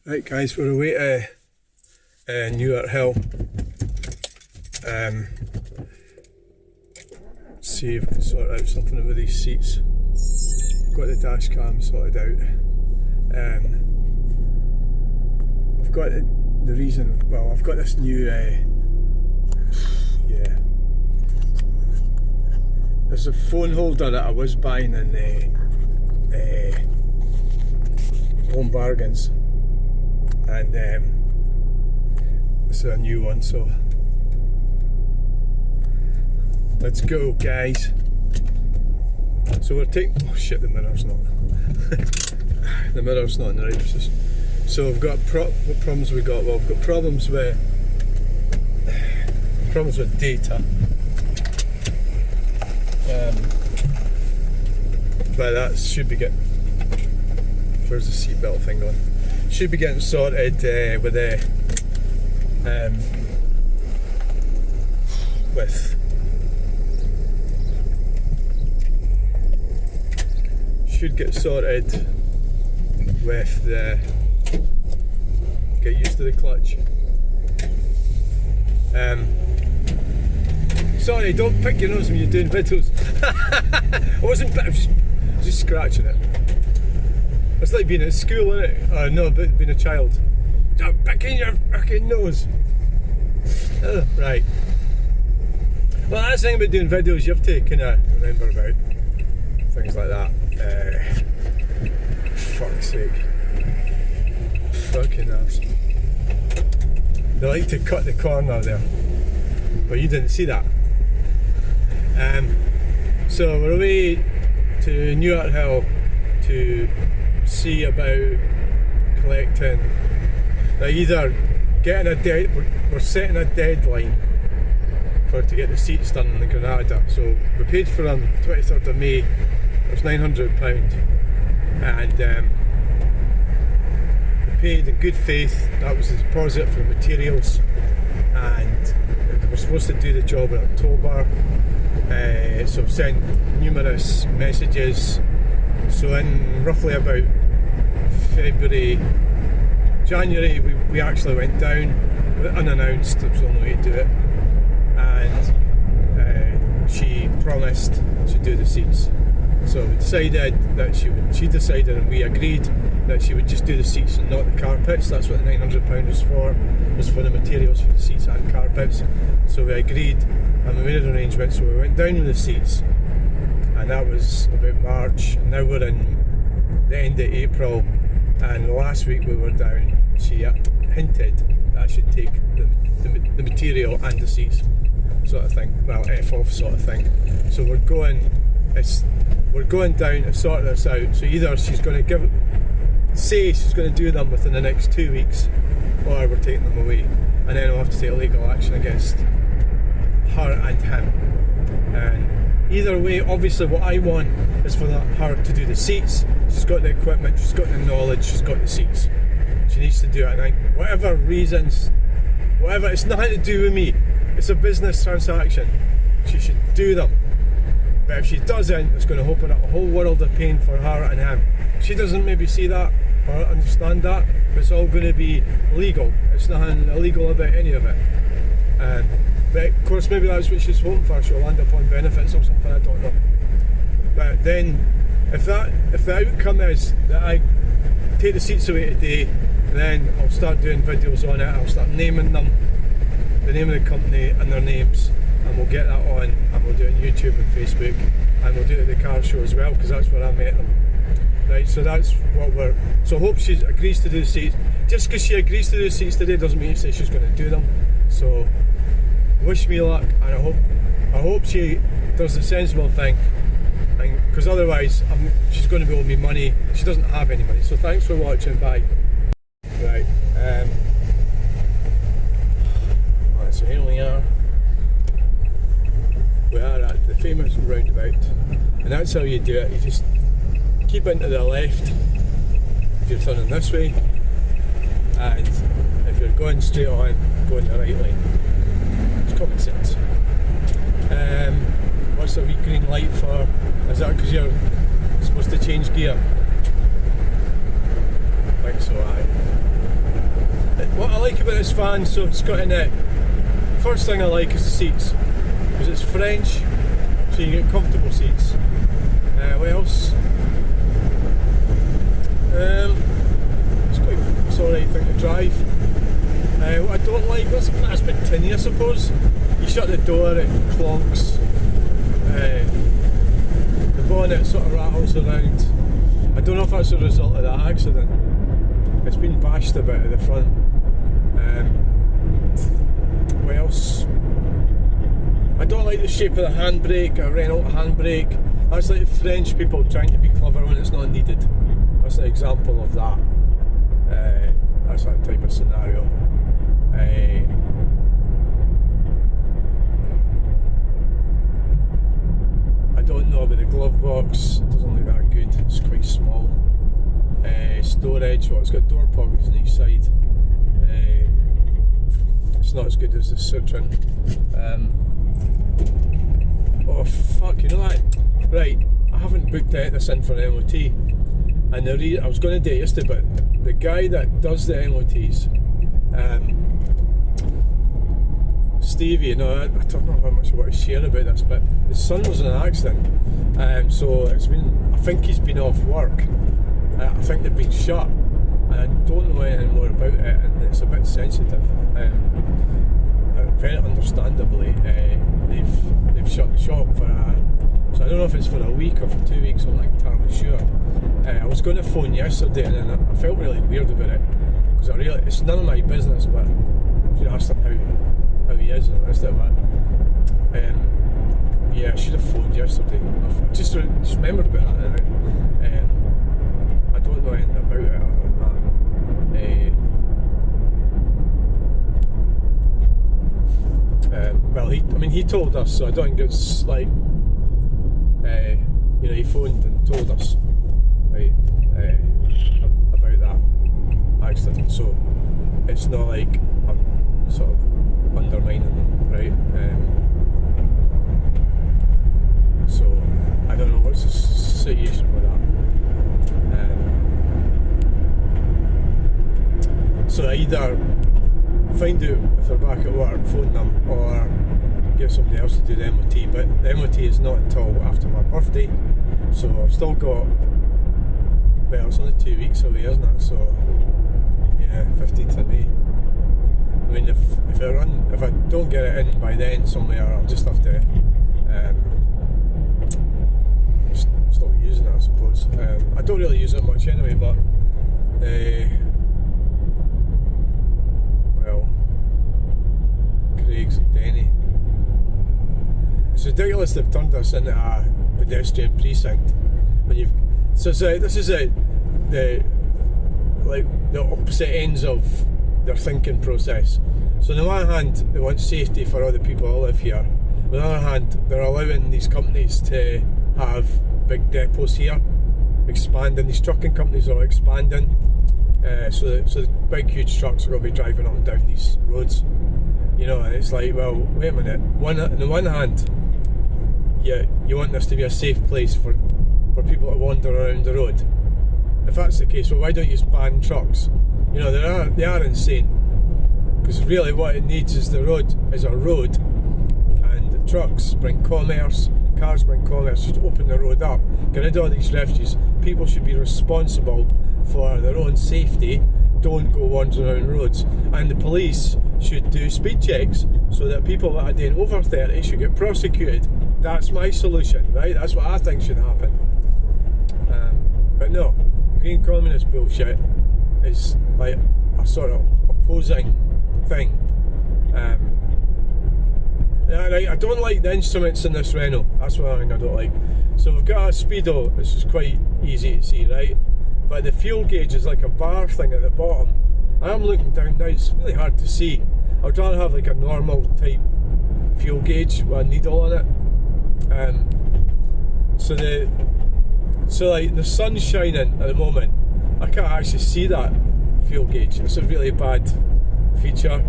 Right guys, we're away to Newarthill. See if we can sort out something with these seats. Got the dash cam sorted out. I've got the reason, well, I've got this new, there's a phone holder that I was buying in Home Bargains, and this is a new one, so let's go guys. So we're taking, oh shit, the mirror's not the mirror's not in the right position. So we've got what problems we got? Well, we've got problems with data, but that should be getting, where's the seatbelt thing going? Should be getting sorted with should get sorted with the, get used to the clutch. Sorry, don't pick your nose when you're doing videos. I wasn't, I was just scratching it. It's like being at school, isn't it? No, but being a child. Stop picking your fucking nose. Oh, right. Well, that's the thing about doing videos, you have to kind of remember about things like that. Fuck's sake. Fucking ass. They like to cut the corner there, but you didn't see that. So we're away to Newarthill to see about collecting, either getting we're setting a deadline to get the seats done in the Granada. So we paid for them 23rd of May, it was £900, and we paid in good faith. That was the deposit for the materials, and we were supposed to do the job in October. So I've sent numerous messages. So in roughly about January, we actually went down unannounced. It was the only way to do it, and she promised to do the seats. So we decided that she decided, and we agreed that she would just do the seats and not the carpets. That's what the £900 was for the materials for the seats and carpets. So we agreed, and we made an arrangement. So we went down with the seats, and that was about March, and now we're in the end of April, and last week we were down. She hinted that I should take the material and the seats, sort of thing, well, F off sort of thing. So we're going down to sort this out. So either she's going to say she's going to do them within the next 2 weeks, or we're taking them away, and then we'll have to take legal action against her and him. And either way, obviously what I want is for her to do the seats. She's got the equipment, she's got the knowledge, she's got the seats. She needs to do it, and I think whatever reasons, whatever, it's nothing to do with me. It's a business transaction. She should do them. But if she doesn't, it's going to open up a whole world of pain for her and him. She doesn't maybe see that or understand that, but it's all going to be legal. It's nothing illegal about any of it. But of course, maybe that's what she's hoping for. She'll land up on benefits or something, I don't know. But then, if the outcome is that I take the seats away today, then I'll start doing videos on it. I'll start naming them, the name of the company and their names, and we'll get that on, and we'll do it on YouTube and Facebook, and we'll do it at the car show as well, because that's where I met them. Right, so that's what so I hope she agrees to do the seats. Just because she agrees to do the seats today doesn't mean to say she's going to do them. So wish me luck, and I hope she does the sensible thing, because otherwise she's going to be owing me money. She doesn't have any money. So thanks for watching, bye. Right, right, so here we are. We are at the famous roundabout, and that's how you do it. You just keep into the left if you're turning this way, and if you're going straight on, go in the right lane. It's common sense. What's the wee green light for? Is that because you're supposed to change gear? I think so, aye. what I like about this van, so it's got in it, first thing I like is the seats, because it's French, so you get comfortable seats. What else? It's alright thing to drive. What I don't like, that's a bit tinny I suppose. You shut the door, it clonks. The bonnet sort of rattles around. I don't know if that's a result of that accident. It's been bashed a bit at the front. What else? I don't like the shape of the handbrake, a Renault handbrake. That's like French people trying to be clever when it's not needed. That's an example of that. That's that type of scenario. I don't know about the glove box. It doesn't look that good. It's quite small. Storage. Well, it's got door pockets on each side. It's not as good as the Citroen. Oh fuck! You know that? Right. I haven't booked this in for an MOT, and I was going to do it yesterday, but the guy that does the MOTs, Stevie, I don't know how much I want to share about this, but his son was in an accident, so I think he's been off work. I think they've been shut, and I don't know anything more about it, and it's a bit sensitive. Very understandably, they've shut the shop for so I don't know if it's for a week or for 2 weeks, I'm not entirely sure. I was going to phone yesterday, and then I felt really weird about it, because it's none of my business, but I should ask him how he is and the rest of it. Yeah, I should have phoned yesterday. I just remembered about that. I don't know anything about it other than that. Well, he told us, so I don't think it's like, he phoned and told us, right, about that accident. So it's not like I'm sort of undermining them, right? So I don't know what's the situation with that. So I either find out if they're back at work, phone them, or get somebody else to do the MOT. But the MOT is not until after my birthday, so I've still got, well, it's only 2 weeks away, isn't it? So yeah, 15th of May. I mean, if I don't get it in by then somewhere, I'll just have to stop using it, I suppose. I don't really use it much anyway, but well, Craig's and Denny. It's ridiculous they've turned us into a pedestrian precinct. This is the opposite ends of their thinking process. So on the one hand, they want safety for all the people that live here. On the other hand, they're allowing these companies to have big depots here, expanding. These trucking companies are expanding, so the big huge trucks are going to be driving up and down these roads. And it's like, well, wait a minute. On the one hand, you want this to be a safe place for people to wander around the road. If that's the case, well, why don't you just ban trucks? They are insane. Because really what it needs is a road, and the trucks bring commerce, cars bring commerce. Just open the road up, get rid of all these refugees. People should be responsible for their own safety. Don't go wandering around roads, and the police should do speed checks so that people that are doing over 30 should get prosecuted. That's my solution, right? That's what I think should happen. But no, green communist bullshit is like a sort of opposing thing. I don't like the instruments in this Renault. That's one thing I don't like. So we've got a speedo, which is quite easy to see, right? But the fuel gauge is like a bar thing at the bottom. I'm looking down now, it's really hard to see. I'd rather have like a normal type fuel gauge with a needle on it. So the sun's shining at the moment. I can't actually see that fuel gauge. It's a really bad feature.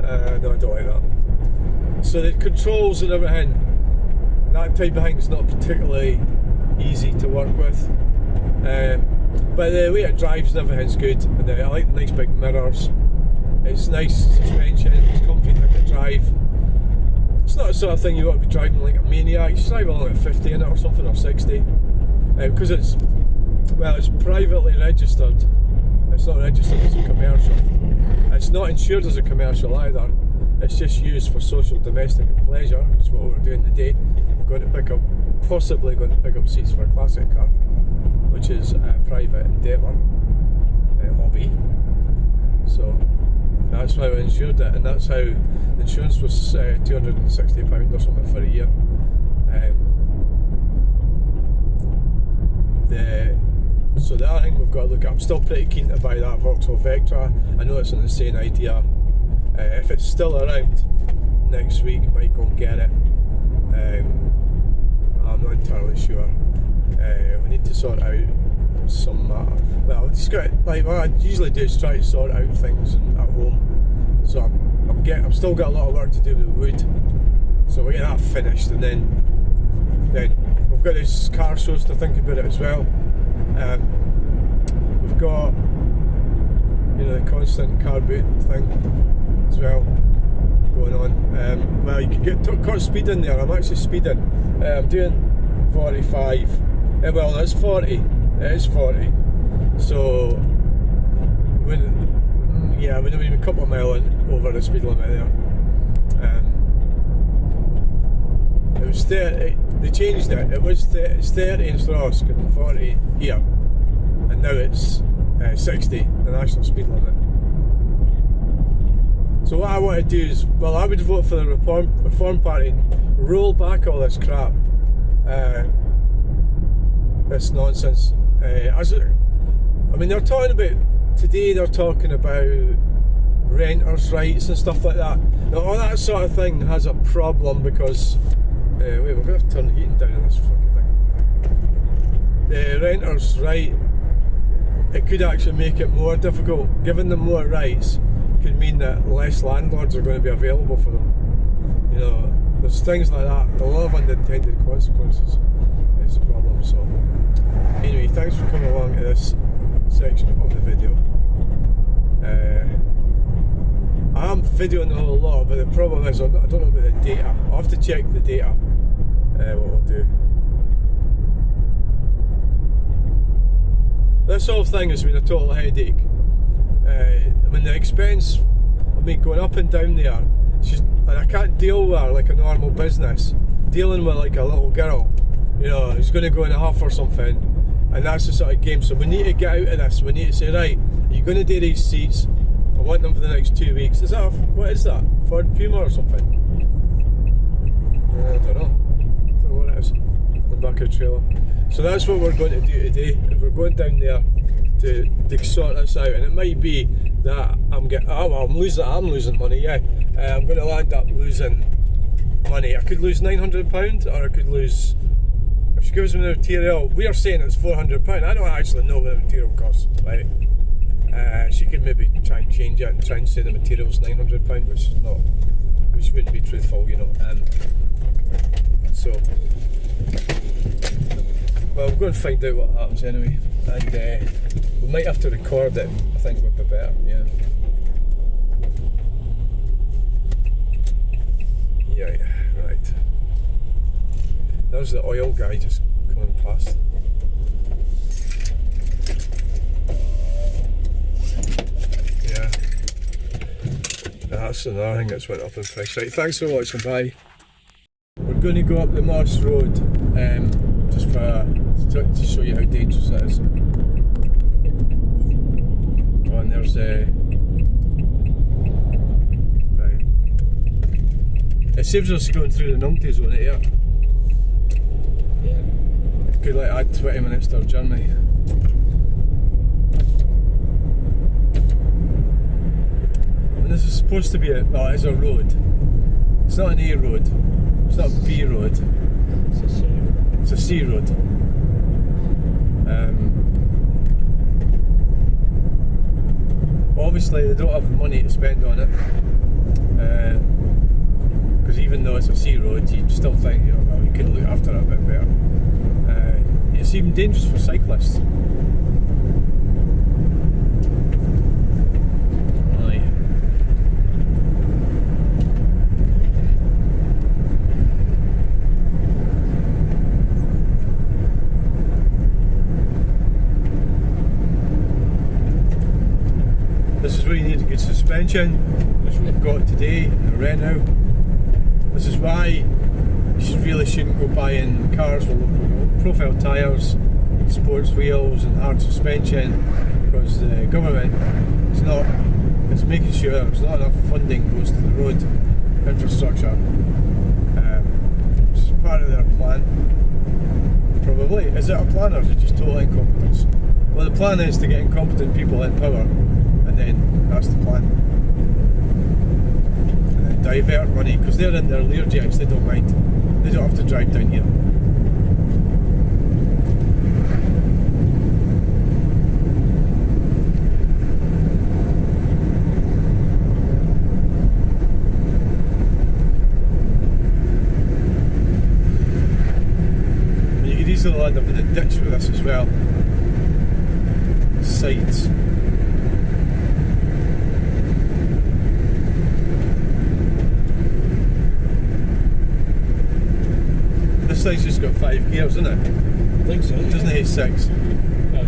No, I don't like that. So the controls and everything, that type of thing is not particularly easy to work with. But the way it drives and everything's good. And I like the nice big mirrors. It's nice suspension, it's comfy to drive. It's not the sort of thing you want to be driving like a maniac. You drive along at 50 in it or something, or 60. Because it's privately registered. It's not registered as a commercial. It's not insured as a commercial either. It's just used for social, domestic and pleasure, which is what we're doing today. We're going to possibly going to pick up seats for a classic car, which is a private endeavour, hobby. So that's how I insured it, and that's how the insurance was £260 or something for a year. So the other thing we've got to look at, I'm still pretty keen to buy that Vauxhall Vectra. I know it's an insane idea. If it's still around next week, I might go and get it. I'm not entirely sure. We need to sort out some well, just got, like what I usually do is try to sort out things at home. So I've still got a lot of work to do with the wood. So we get that finished, and then we've got these car shows to think about it as well. We've got, you know, the constant car boot thing as well going on. Well, you can get caught speeding there. I'm actually speeding. I'm doing 45. Well, it's 40. It is 40. So we're a couple of miles over the speed limit there. It was 30. They changed it. It's 30 in Throsk and 40 here, and now it's 60, the national speed limit. So what I want to do is, well, I would vote for the Reform Party, roll back all this crap, this nonsense. I mean, they're talking about renters' rights and stuff like that. Now, all that sort of thing has a problem because wait, we're going to turn the heating down on this fucking thing. The renters' right, it could actually make it more difficult. Giving them more rights could mean that less landlords are going to be available for them. You know, there's things like that. A lot of unintended consequences is the problem. So anyway, thanks for coming along to this section of the video. I am videoing a whole lot, but the problem is I don't know about the data. I'll have to check the data. What we'll do. This whole thing has been a total headache. I mean, the expense of me going up and down there, it's just, and I can't deal with her like a normal business. Dealing with like a little girl, you know, who's going to go in a huff or something, and that's the sort of game. So we need to get out of this. We need to say, right, are you going to do these seats? I want them for the next 2 weeks. Is that what is that? Ford Puma or something? I don't know what it is. The back of the trailer. So that's what we're going to do today. We're going down there to sort this out, and it might be that I'm losing money. Yeah, I'm going to end up losing money. I could lose £900, or I could lose. If she gives me the material, we are saying it's £400. I don't actually know what the material costs, right? She could maybe try and change it and try and say the material's £900, which wouldn't be truthful, you know. So, well, we'll go and find out what happens anyway, and we might have to record it. I think would be better, yeah. Yeah, right. There's the oil guy just coming past. That's another thing that's went up in price. Right, thanks for watching, bye. We're going to go up the Moss Road, just to show you how dangerous it is. Oh, and there's right. It saves us going through the numpty zone here. Yeah. Could like add 20 minutes to our journey. This is supposed to be well, it's a road. It's not an A road. It's not a B road. It's a C road. It's a C road. Obviously, they don't have the money to spend on it. Because even though it's a C road, you still think, you know, well, you could look after it a bit better. It's even dangerous for cyclists. suspension, which we've got today in the Renault. This is why you really shouldn't go buying cars with low profile tyres, sports wheels and hard suspension, because the government is making sure there's not enough funding goes to the road infrastructure, which is part of their plan. Probably. Is it a plan or is it just total incompetence? Well, the plan is to get incompetent people in power, and then that's the plan. And then divert money, because they're in their Learjets, they don't mind. They don't have to drive down here. You could easily land up in the ditch with this as well. Sides. This thing's just got 5 gears, isn't it? I think so. It doesn't have 6. No.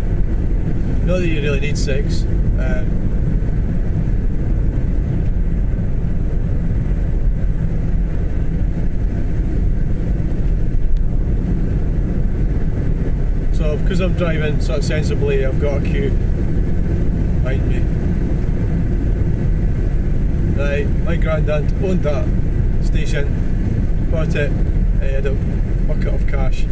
Not that you really need 6. So because I'm driving sort of sensibly, I've got a queue behind me. Right, my granddad owned that station, bought it, he had a bucket of cash,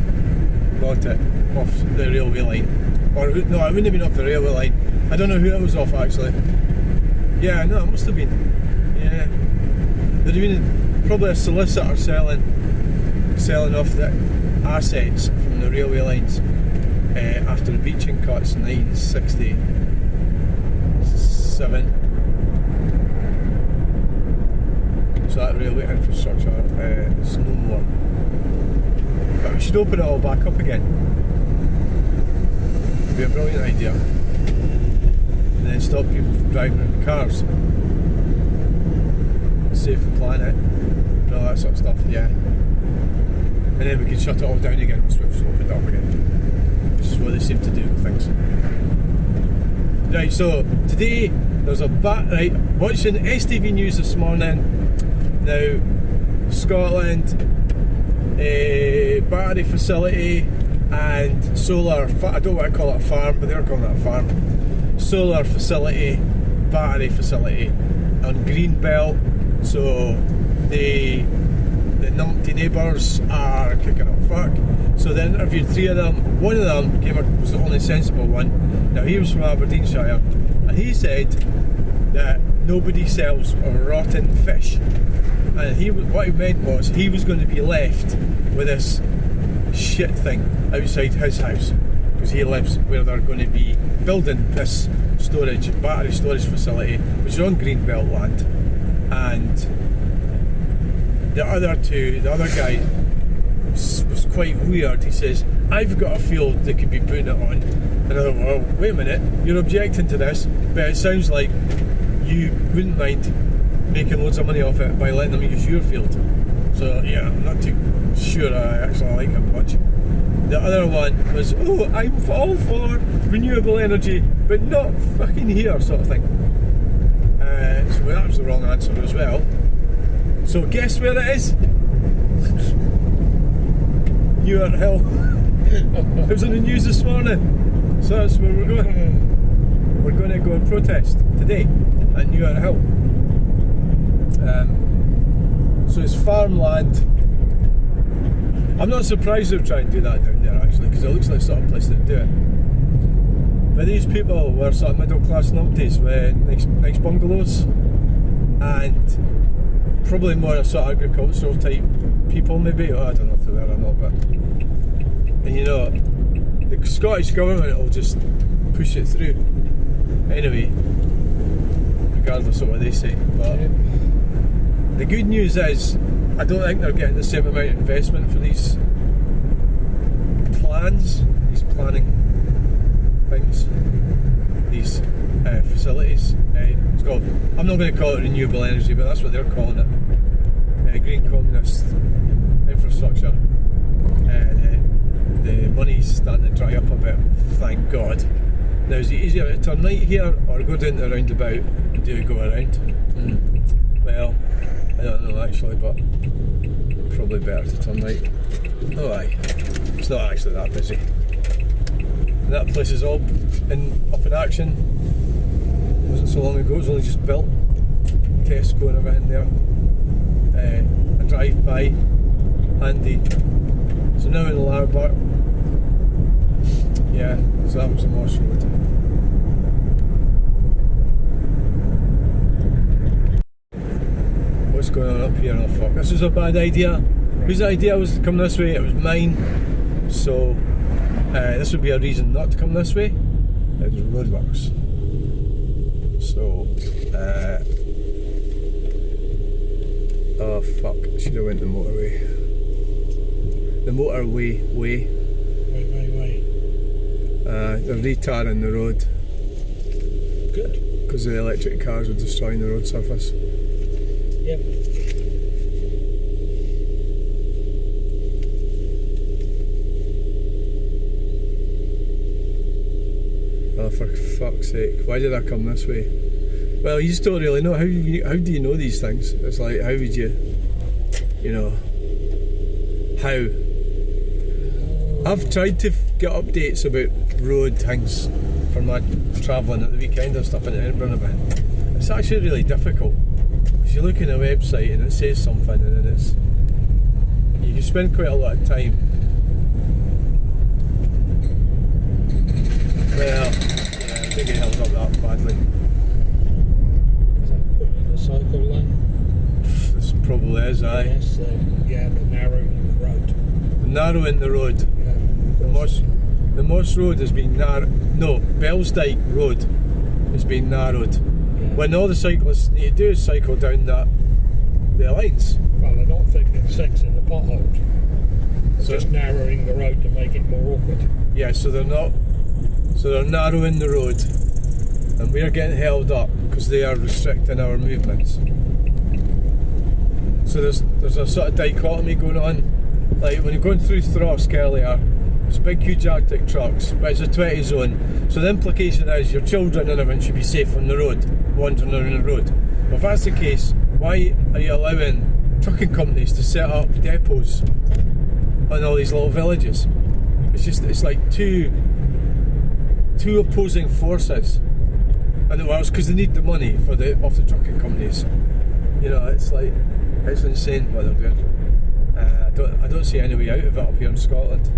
bought it off the railway line. Or no, it wouldn't have been off the railway line. I don't know who it was off actually. Yeah, no, it must have been. Yeah. There'd have been probably a solicitor selling off the assets from the railway lines. After the beaching cuts in 1967, so that railway infrastructure is no more. But we should open it all back up again. It'd be a brilliant idea. And then stop people from driving in the cars. Save the planet and all that sort of stuff, yeah. And then we can shut it all down again once we've opened it up again. Which is what they seem to do with things. Right, so today there's right, watching STV News this morning. Now, Scotland, battery facility and solar, I don't want to call it a farm, but they're calling it a farm. Solar facility, battery facility on Greenbelt. So the numpty neighbours are kicking up fuck. So they interviewed 3 of them. One of them was the only sensible one. Now he was from Aberdeenshire, and he said that nobody sells rotten fish. And what he meant was he was going to be left with this shit thing outside his house, because he lives where they're going to be building this battery storage facility, which is on Greenbelt land. And the other guy was quite weird. He says, I've got a field they could be putting it on. And I thought, well, wait a minute, you're objecting to this, but it sounds like you wouldn't mind making loads of money off it by letting them use your field. So yeah, I'm not too sure I actually like him much. The other one was, oh, I'm all for renewable energy, but not fucking here, sort of thing. So that was the wrong answer as well. So guess where it is? Newarthill. It was on the news this morning. So that's where we're going. We're going to go and protest today at Newarthill. So it's farmland. I'm not surprised they're trying to do that down there actually, because it looks like the sort of place they'd do it. But these people were sort of middle class numpties with nice bungalows, and probably more sort of agricultural type people maybe. Oh, I don't know if they were or not, but and you know, the Scottish government will just push it through anyway, regardless of what they say. But the good news is, I don't think they're getting the same amount of investment for these planning things, these facilities. It's called, I'm not going to call it renewable energy, but that's what they're calling it. Green communist infrastructure. The money's starting to dry up a bit, thank God. Now, is it easier to turn right here or go down the roundabout and do a go around? Well, I don't know actually, but probably better to turn right. Oh aye, it's not actually that busy. And that place is all up in action. It wasn't so long ago, it was only just built. Tesco and everything there. A drive-by, handy. So now in the Larbert. Yeah, so that was the Moss Road. What's going on up here? Oh fuck, this was a bad idea. Whose idea was to come this way? It was mine. So this would be a reason not to come this way. It was roadworks. So oh fuck, I should have went the motorway. The motorway way. Way. They're retarring the road. Good. Because the electric cars are destroying the road surface. Yep. Oh, for fuck's sake, why did I come this way? Well, you just don't really know. How do you know these things? It's like, how would you know, how? I've tried to get updates about road things for my travelling at the weekend and stuff in Edinburgh and everything. It's actually really difficult. Because you look at a website and it says something and then you can spend quite a lot of time. Well, yeah, I think it held up that badly. Is that putting in the cycle lane? This probably is, aye. Yes, yeah, the narrowing the road. Narrowing the road. Yeah, The Moss Road has been narrowed. No, Bellsdyke Road has been narrowed. Yeah. When all the cyclists need to do is cycle down the lines. Well, they're not fixing six in the potholes. They're So- just narrowing the road to make it more awkward. Yeah, so they're not. So they're narrowing the road, and we're getting held up because they are restricting our movements. So there's a sort of dichotomy going on. Like when you're going through Throsk earlier, there's big huge Arctic trucks, but it's a 20 zone. So the implication is your children and everyone should be safe on the road, wandering around the road. Well, if that's the case, why are you allowing trucking companies to set up depots on all these little villages? It's like two opposing forces. And well, it's because they need the money off the trucking companies. You know, it's insane what they're doing. I don't see any way out of it up here in Scotland,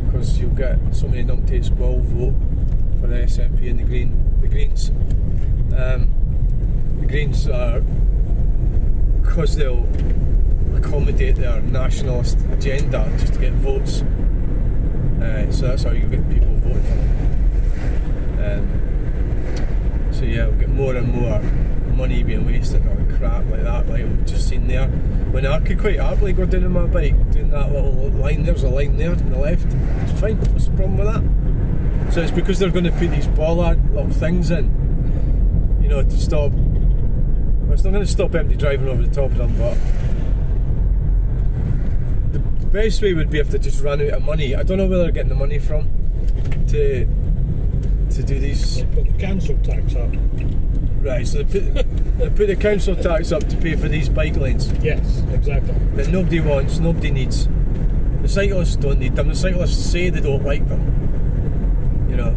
because you'll get so many numpties will vote for the SNP and the Greens. The Greens are, because they'll accommodate their nationalist agenda just to get votes. So that's how you get people voting for them. So yeah, we'll get more and more money being wasted on crap like that, like we've just seen there. When I could quite happily go down on my bike, doing that little line, there's a line there on the left, it's fine, what's the problem with that? So it's because they're going to put these bollard little things in, you know, to stop, well, it's not going to stop anybody driving over the top of them, but the best way would be if they just ran out of money. I don't know where they're getting the money from to do these. They put the council tax up. Right, so they put the council tax up to pay for these bike lanes Yes, exactly. that nobody wants, nobody needs. The cyclists don't need them. The cyclists say they don't like them. You know.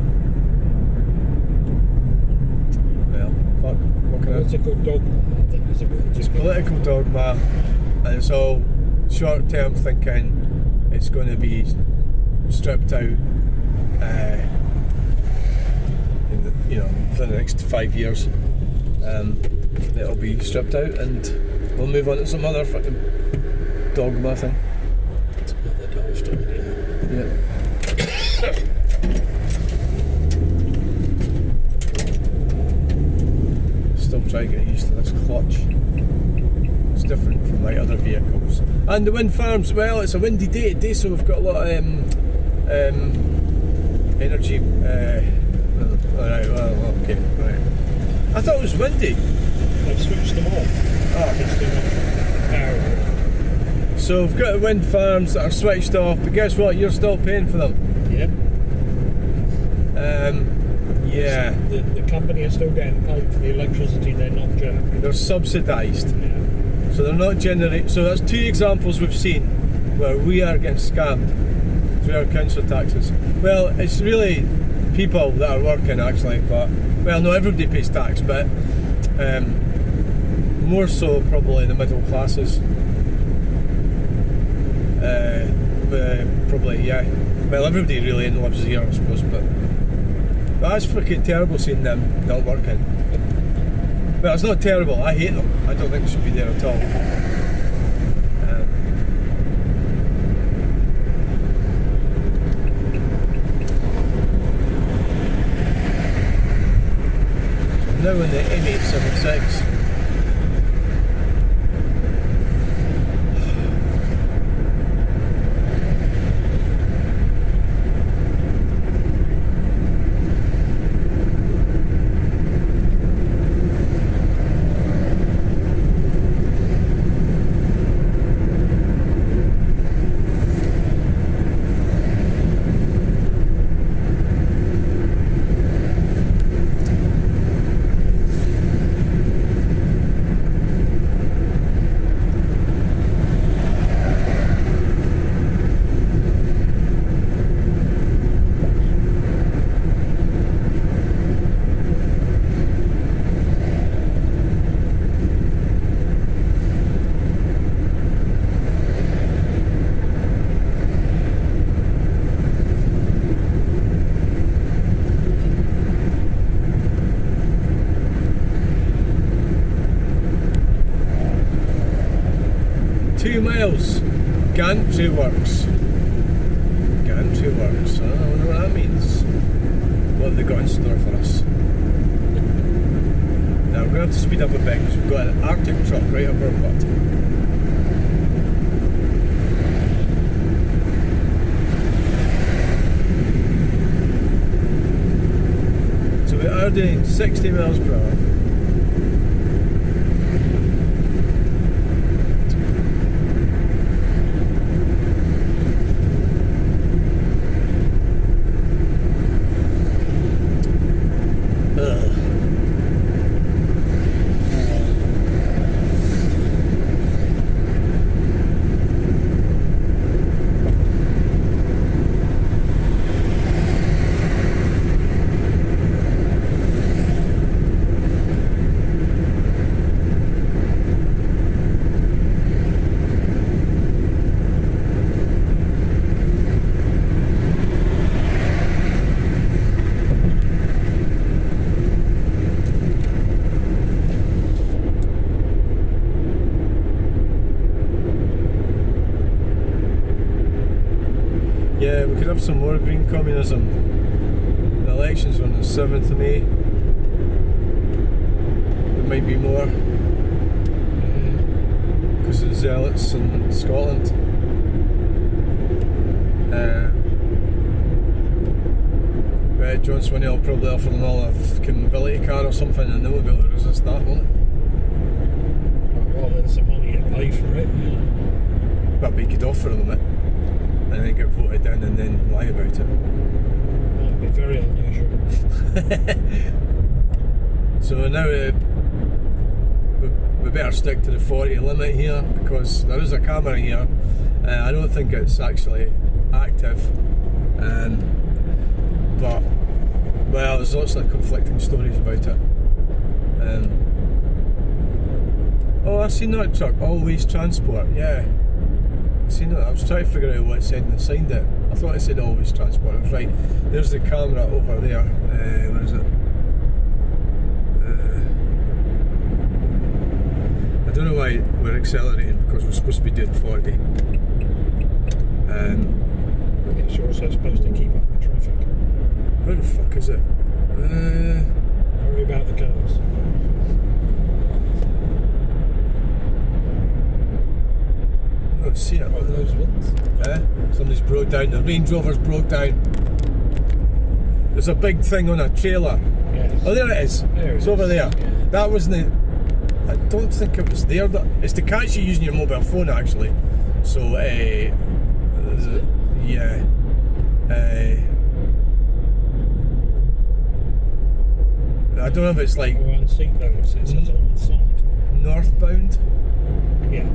Well, fuck. What can I? Political dogma, I think is a word. It's political dogma, and it's all short-term thinking. It's going to be stripped out. For the next 5 years, it'll be stripped out, and we'll move on to some other fucking dogma thing. It's another daft idea. Yeah. Still trying to get used to this clutch. It's different from my other vehicles. And the wind farms, well, it's a windy day today, so we've got a lot of energy. Alright, well, okay, right. I thought it was windy. They've switched them off. Oh. Switched them off power. So we've got the wind farms that are switched off, but guess what? You're still paying for them. Yeah. Yeah. The company are still getting paid for the electricity they're not generating. They're subsidised. Yeah. So they're not generating. So that's two examples we've seen where we are getting scammed through our council taxes. Well, it's really people that are working actually, but well, no, everybody pays tax, but more so probably the middle classes. Probably, yeah. Well, everybody really lives here, I suppose, but that's freaking terrible seeing them not working. Well, it's not terrible. I hate them. I don't think they should be there at all. Now in the M876. 2 miles. Gantry works. Gantry works. I don't know what that means. What have they got in store for us? Now we're going to have to speed up a bit because we've got an Arctic truck right up our butt. So we are doing 60 miles per hour. Yeah, we could have some more green communism. The elections are on the 7th of May. There might be more. Because of the zealots in Scotland. But John Swinney will probably offer them all a mobility car or something and they won't be able to resist that, won't they? Well, there's some money to pay for it. Yeah. But we could offer them it. And then get voted down and then lie about it. That would be very unusual. So now we better stick to the 40 limit here because there is a camera here. I don't think it's actually active. But, well, there's lots of conflicting stories about it. Oh, I've seen that truck, Always Transport, yeah. Seen it. I was trying to figure out what it said when I signed it. I thought it said Always Transport. I was right. There's the camera over there. Where is it? I don't know why we're accelerating because we're supposed to be doing 40. It's also supposed to keep up with traffic. Where the fuck is it? Worry about the cars. I don't see it. Oh, those ones. Somebody's broke down. The Range Rover's broke down. There's a big thing on a trailer. Yes. Oh, there it is. There it's it over is. there. Yeah. That wasn't. I don't think it was there. It's to catch you using your mobile phone actually. So, yeah. I don't know if it's like Or on seatbelts, it says on the side. northbound, Yeah.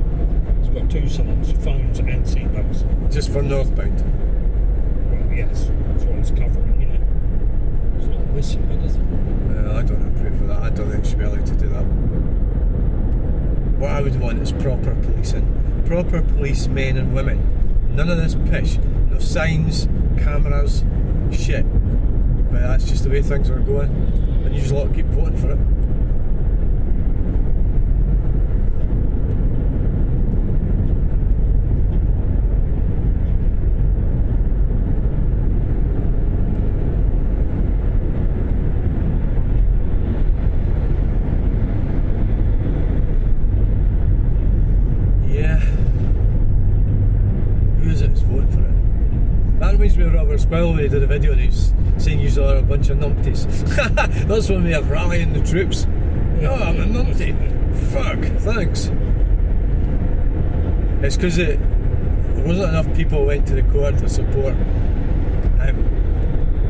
It's got two sides, phones and seatbelts. just for northbound. Well, yes, that's what it's covering, yeah. It's not on this side, is it? I don't approve of that. I don't think you should be allowed to do that. What I would want is proper policing. Proper policemen and women. None of this pish. No signs, cameras, shit. But that's just the way things are going. And you just lot keep voting for it. Well, when he did a video and he's saying you are a bunch of numpties. That's when we are rallying the troops. Oh, I'm a numpty. Fuck, thanks. It's because there wasn't enough people went to the court to support him.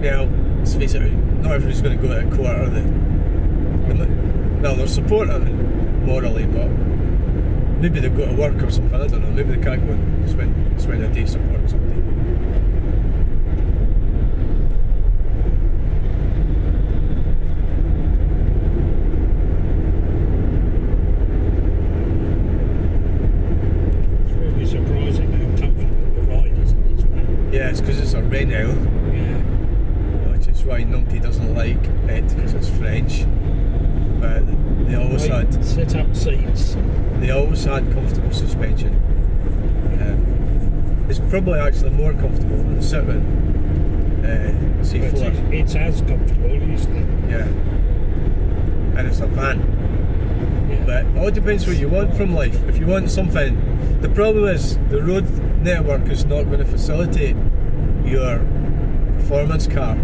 Now, let's face it, not everybody's going to go to the court, are they? Well, they'll support him morally, but maybe they've got to work or something, I don't know. Maybe they can't go and spend a day supporting somebody. Yeah, it's because it's a Renault. Yeah. Which is why Numpty doesn't like it, because it's French. But they always had sit-up seats. They always had comfortable suspension. It's probably actually more comfortable than the Citroen C4. It's as comfortable, isn't it? Yeah. And it's a van. Yeah. But it all depends what you want from life. If you want something, the problem is the road network is not going to facilitate your performance car.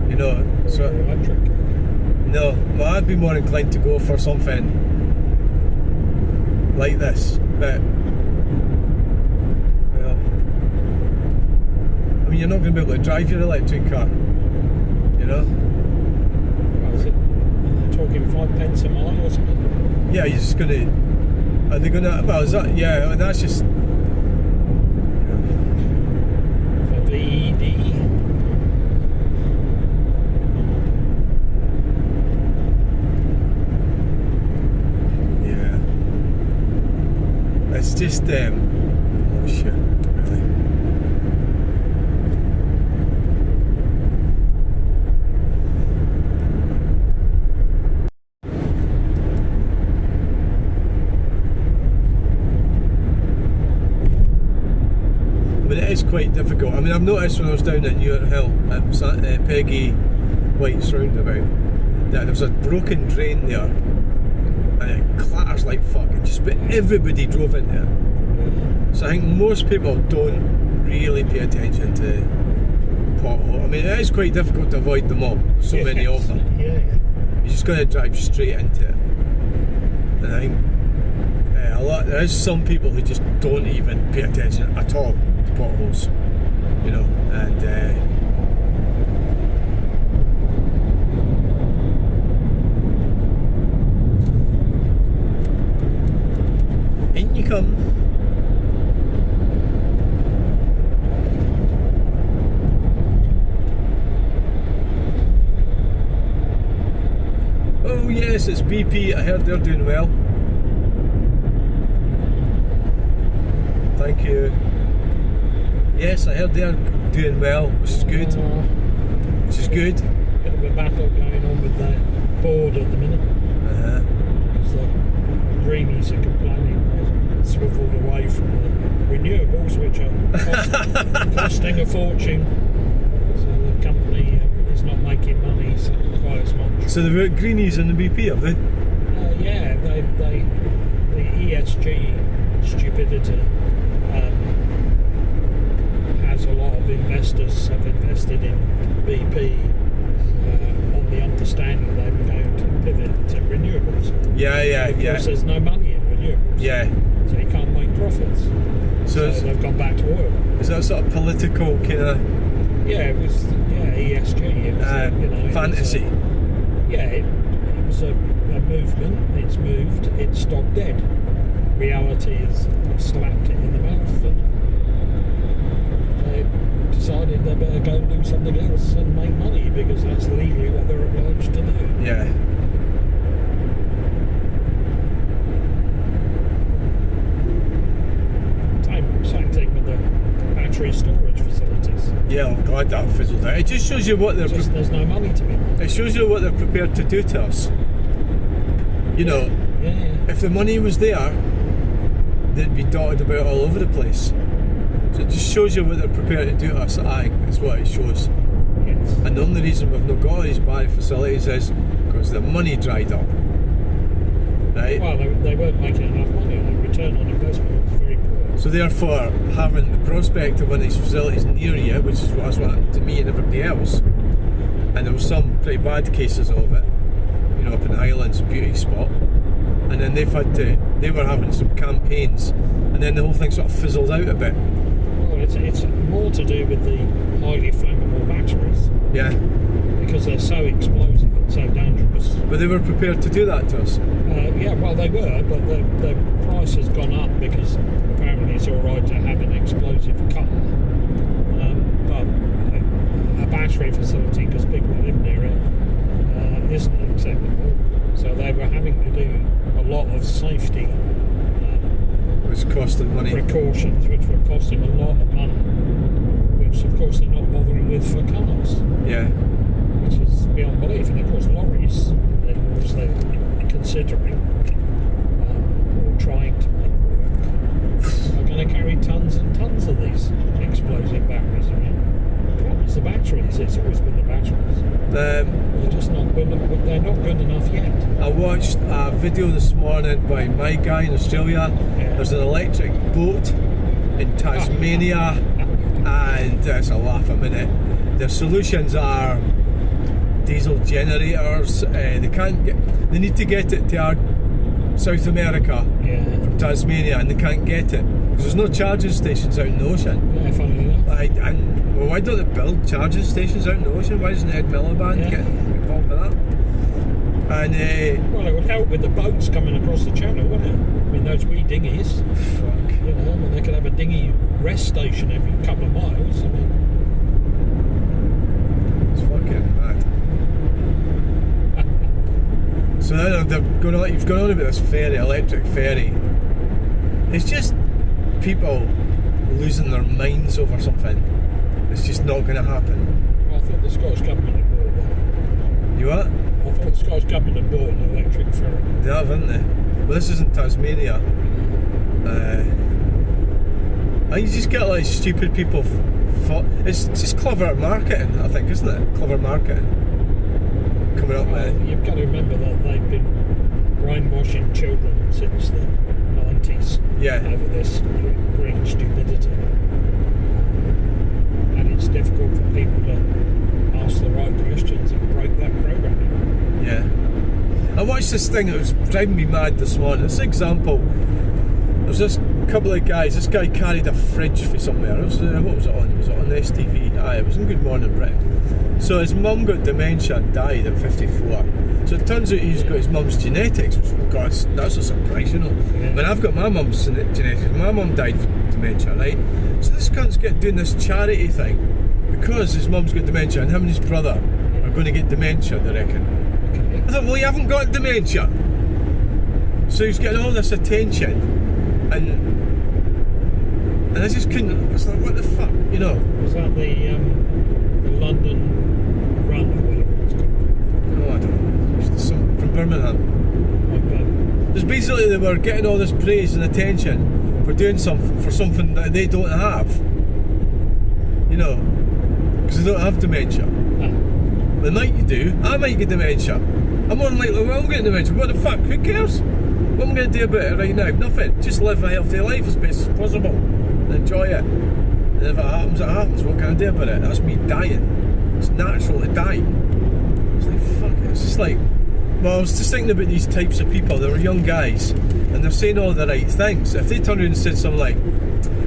You know, so electric. No, well, I'd be more inclined to go for something like this. But well, I mean, you're not going to be able to drive your electric car. You know. Well, is it? Are they talking 5 pence a mile or something? Yeah, you're just going to. Are they going to? Well, is that? Yeah, and that's just. For VD. Yeah. It's just. Oh shit! Really. It is quite difficult. I mean, I've noticed when I was down at Newarthill at Peggy White's roundabout that there's a broken drain there and it clatters like fuck, and just about everybody drove into it. So I think most people don't really pay attention to potholes. I mean, it is quite difficult to avoid them all. So many of them. Yeah. You just got to drive straight into it. And I think there is some people who just don't even pay attention at all to potholes, you know, and in you come. Oh yes, it's BP. I heard they're doing well. Thank you. Yes, I heard they're doing well, which is good. Which is good. Bit of a battle going on with that board at the minute. So Greenies are complaining they've swiveled away from the renewables, which are costing a fortune. So the company is not making money quite as much. So they've got Greenies and the BP, have they? Yeah, the ESG stupidity has a lot of investors have invested in BP on the understanding they were going to pivot to renewables. Yeah. Because there's no money in renewables. Yeah. So you can't make profits. So they've gone back to oil. Is that sort of political kind of? Yeah, it was ESG. It was fantasy. Yeah, it was a movement. It's moved. It stopped dead. Reality has slapped it in the mouth, and they decided they better go and do something else and make money because that's legally what they're obliged to do. Yeah. Same thing with the battery storage facilities. Yeah, I'm glad that fizzled out. It just shows you what they're. There's no money to be made. It shows you what they're prepared to do to us. You know, if the money was there, they'd be dotted about all over the place. So it just shows you what they're prepared to do to us. I think that's what it shows. Yes. And the only reason we've not got all these battery facilities is because the money dried up. Right? Well, they weren't making enough money. The return on investment was very poor. So therefore, having the prospect of one of these facilities near you, which is what's happened to me and everybody else, and there was some pretty bad cases of it, you know, up in the Highlands, a beauty spot, and then they were having some campaigns, and then the whole thing sort of fizzled out a bit. Well, it's more to do with the highly flammable batteries. Yeah. Because they're so explosive and so dangerous. But they were prepared to do that to us. Yeah, well, they were, but the price has gone up because apparently it's all right to have an explosive car. But a battery facility, because people live near it, isn't acceptable. So they were having to do a lot of safety Which costed money. precautions, which were costing a lot of money, which of course they're not bothering with for cars. Yeah. Which is beyond belief. And of course lorries, they're also considering or trying to make work, are going to carry tons and tons of these explosive batteries around. The problem is the batteries. It's always been the batteries. They're just not good. They're not good enough yet. I watched a video this morning by my guy in Australia. Yeah. There's an electric boat in Tasmania, and it's a laugh a minute. Their solutions are diesel generators. They need to get it to our South America from Tasmania, and they can't get it because there's no charging stations out in the ocean. Yeah, funny enough. Well, why don't they build charging stations out in the ocean? Why doesn't Ed Miliband get involved with that? And well, it would help with the boats coming across the channel, wouldn't it? I mean, those wee dinghies. fuck. You know, I mean, they could have a dinghy rest station every couple of miles. I mean, It's fucking mad. So now you've gone on about this ferry, electric ferry. It's just people losing their minds over something. It's just not going to happen. I thought the Scottish government had bought one. You what? I thought the Scottish government had bought an electric ferry. They have, haven't they? Well, this isn't Tasmania. I think you just get like stupid people. It's just clever marketing, I think, isn't it? Clever marketing. Coming up with. You've got to remember that they've been brainwashing children since the 90s over this green stupidity. And it's difficult for people to ask the right questions and break that programming. Yeah. I watched this thing that was driving me mad this morning. It's an example. There's this couple of guys. This guy carried a fridge for somewhere. What was it on? Was it on STV? Aye, it was in Good Morning Britain. So his mum got dementia and died at 54. So it turns out he's got his mum's genetics, which, God, that's a surprise, you know. Yeah. I mean, I've got my mum's genetics. My mum died from dementia, right? So this cunt's doing this charity thing because his mum's got dementia and him and his brother are going to get dementia, they reckon. Okay. I thought, well, you haven't got dementia. So he's getting all this attention, and I just couldn't. It's like, what the fuck, you know? Was that the London Run or whatever it's called? Oh, I don't know. It's from Birmingham. There's basically they were getting all this praise and attention for doing something for something that they don't have. You know, because they don't have dementia. They might do. I might get dementia. I'm more likely I'm getting dementia. What the fuck? Who cares? What am I going to do about it right now? Nothing. Just live a healthy life as best as possible and enjoy it. And if it happens, it happens. What can I do about it? That's me dying. It's natural to die. It's like, fuck it. It's just like, well, I was just thinking about these types of people. They were young guys and they're saying all the right things. If they turned around and said something like,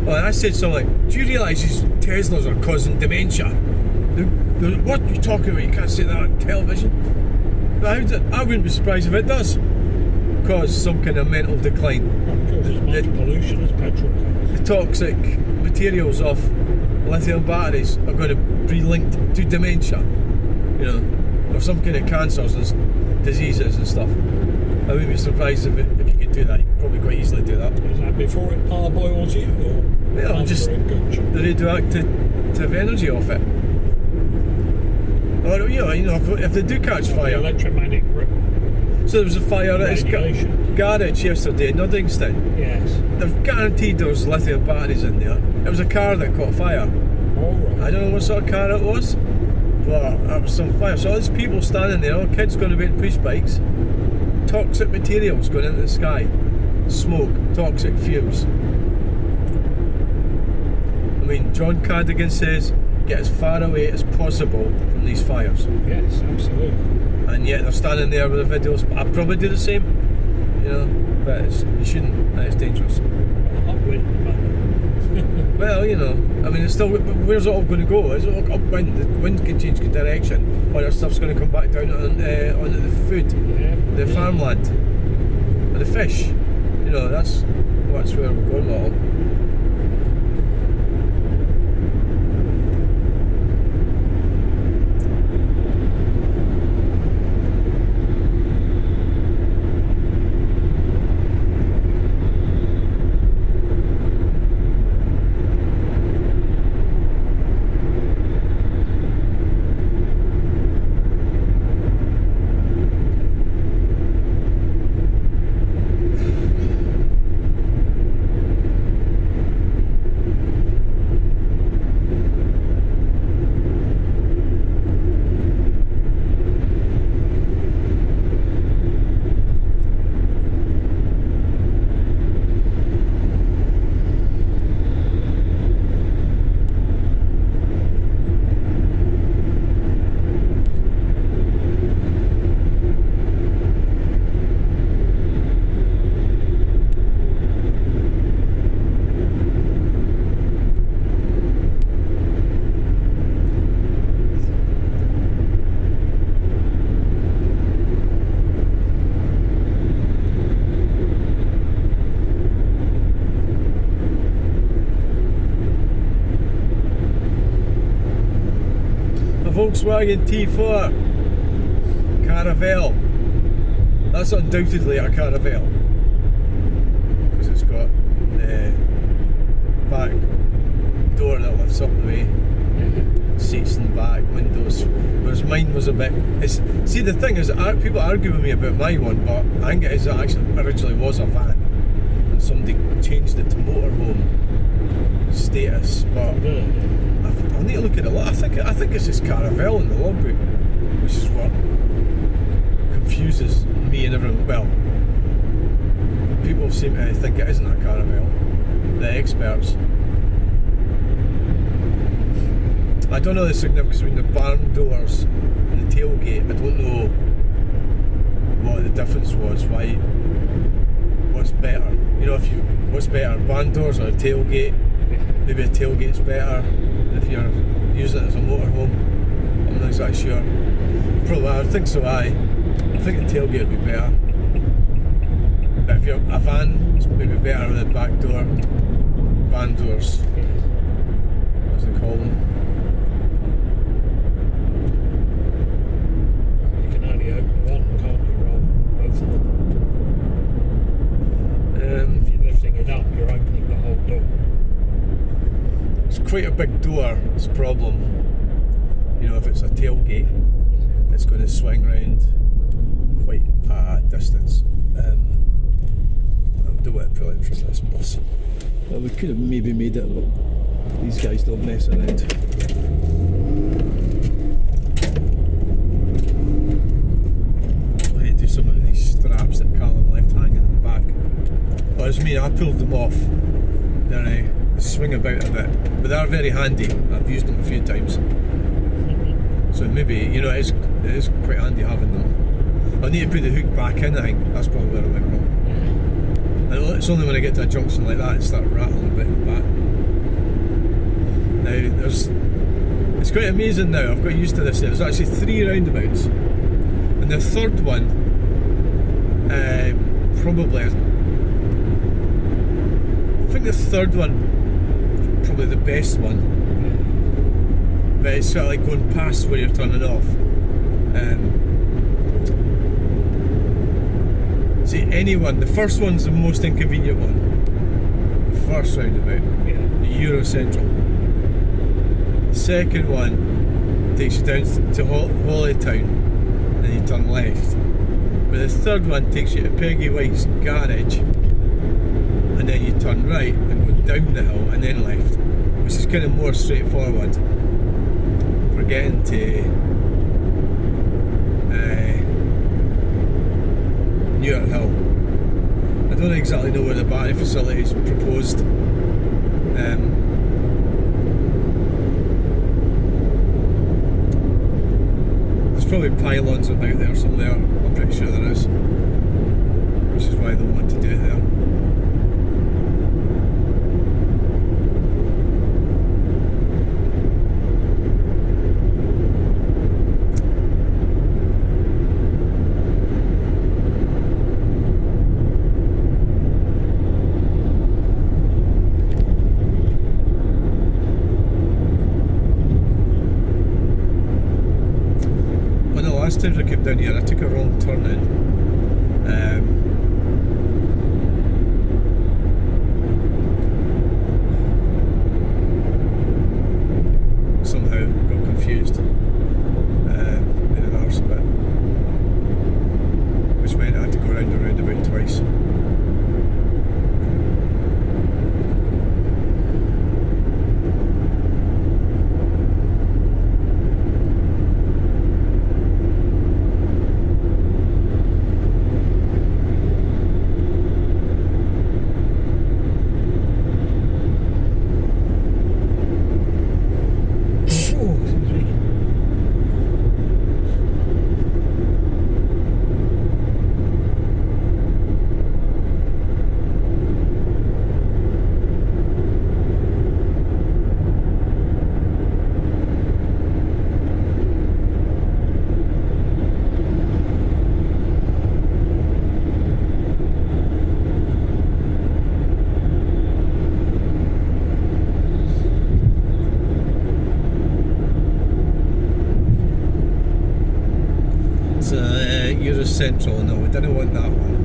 well, I said something like, do you realise these Teslas are causing dementia? What are you talking about? You can't say that on television. But I wouldn't be surprised if it does cause some kind of mental decline. Because there's much pollution as petrol cars. The toxic materials of lithium batteries are going to be linked to dementia, you know, or some kind of cancers and diseases and stuff. I wouldn't be surprised if you could do that. You could probably quite easily do that. Is that before it parboils you, or well, just the radioactive energy of it? Or you know, if they do catch fire. The electromagnetic. So there was a fire at his garage yesterday in Uddingston. Yes. They've guaranteed there was lithium batteries in there. It was a car that caught fire. All right. I don't know what sort of car it was, but there was some fire. So all these people standing there, all kids going to be in push bikes, toxic materials going into the sky, smoke, toxic fumes. I mean, John Cardigan says, get as far away as possible from these fires. Yes, absolutely. And yet they're standing there with the videos. I'd probably do the same, you know, but you shouldn't. It's dangerous. Upwind, man. Well, you know, I mean, it's still. Where's it all going to go? Is it all upwind? The wind can change direction, or the stuff's going to come back down onto the food, the farmland, and the fish. You know, that's where we're going with all. Volkswagen T4 Caravelle. That's undoubtedly a Caravelle because it's got the back door that lifts up the way, seats in the back, windows. Whereas mine was a bit. See, the thing is, people argue with me about my one, but I think it is actually originally was a van, and somebody changed it to motorhome status, but. I need to look at it. I think it's just Caravelle in the logbook, which is what confuses me and everyone. Well, people seem to think it isn't a Caravelle. The experts. I don't know the significance between the barn doors and the tailgate. I don't know what the difference was. What's better? You know, what's better, barn doors or a tailgate? Maybe a tailgate's better if you're using it as a motorhome. I'm not exactly sure. Probably, I think so. I think the tailgate would be better. But if you're a van, it's maybe better with the back door, van doors, as they call them. You can only open one, can't you, rather than both of them? If you're lifting it up, you're opening the whole door. It's quite a big door, it's a problem. You know, if it's a tailgate, it's going to swing round quite a distance. I don't want to pull out from this bus. Well, we could have maybe made it, but these guys don't mess around. I hate to do some of these straps that Callum left hanging in the back. Well, it's me, I pulled them off. They're swing about a bit, but they're very handy. I've used them a few times, so maybe, you know, it is quite handy having them. I need to put the hook back in. I think that's probably where I went wrong. And it's only when I get to a junction like that it started rattling a bit in the back. Now it's quite amazing now. I've got used to this. There's actually 3 roundabouts, and And the third one, probably, I think the third one, probably the best one. But it's sort of like going past where you're turning off. See, anyone, the first one's the most inconvenient one. The first roundabout, the Eurocentral. The second one takes you down to Hollytown and you turn left. But the third one takes you to Peggy White's garage and then you turn right and go down the hill and then left, which is kind of more straightforward for getting to Newarthill. I don't exactly know where the battery facility is proposed. There's probably pylons about there somewhere, I'm pretty sure there is, which is why they want to do it there. Last time I came down here, I took a wrong turn in. Somehow got confused in an arse a bit, which meant I had to go round and round about twice. Eurocentral, no, we didn't want that one.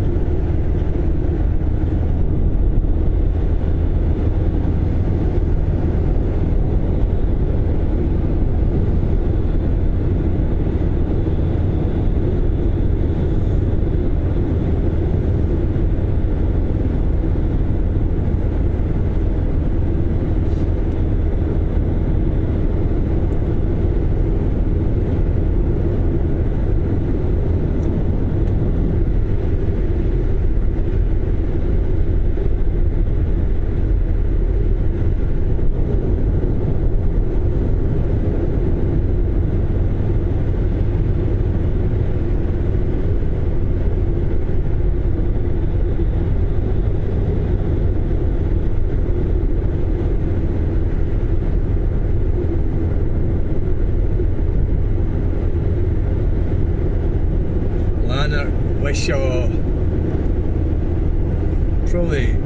Probably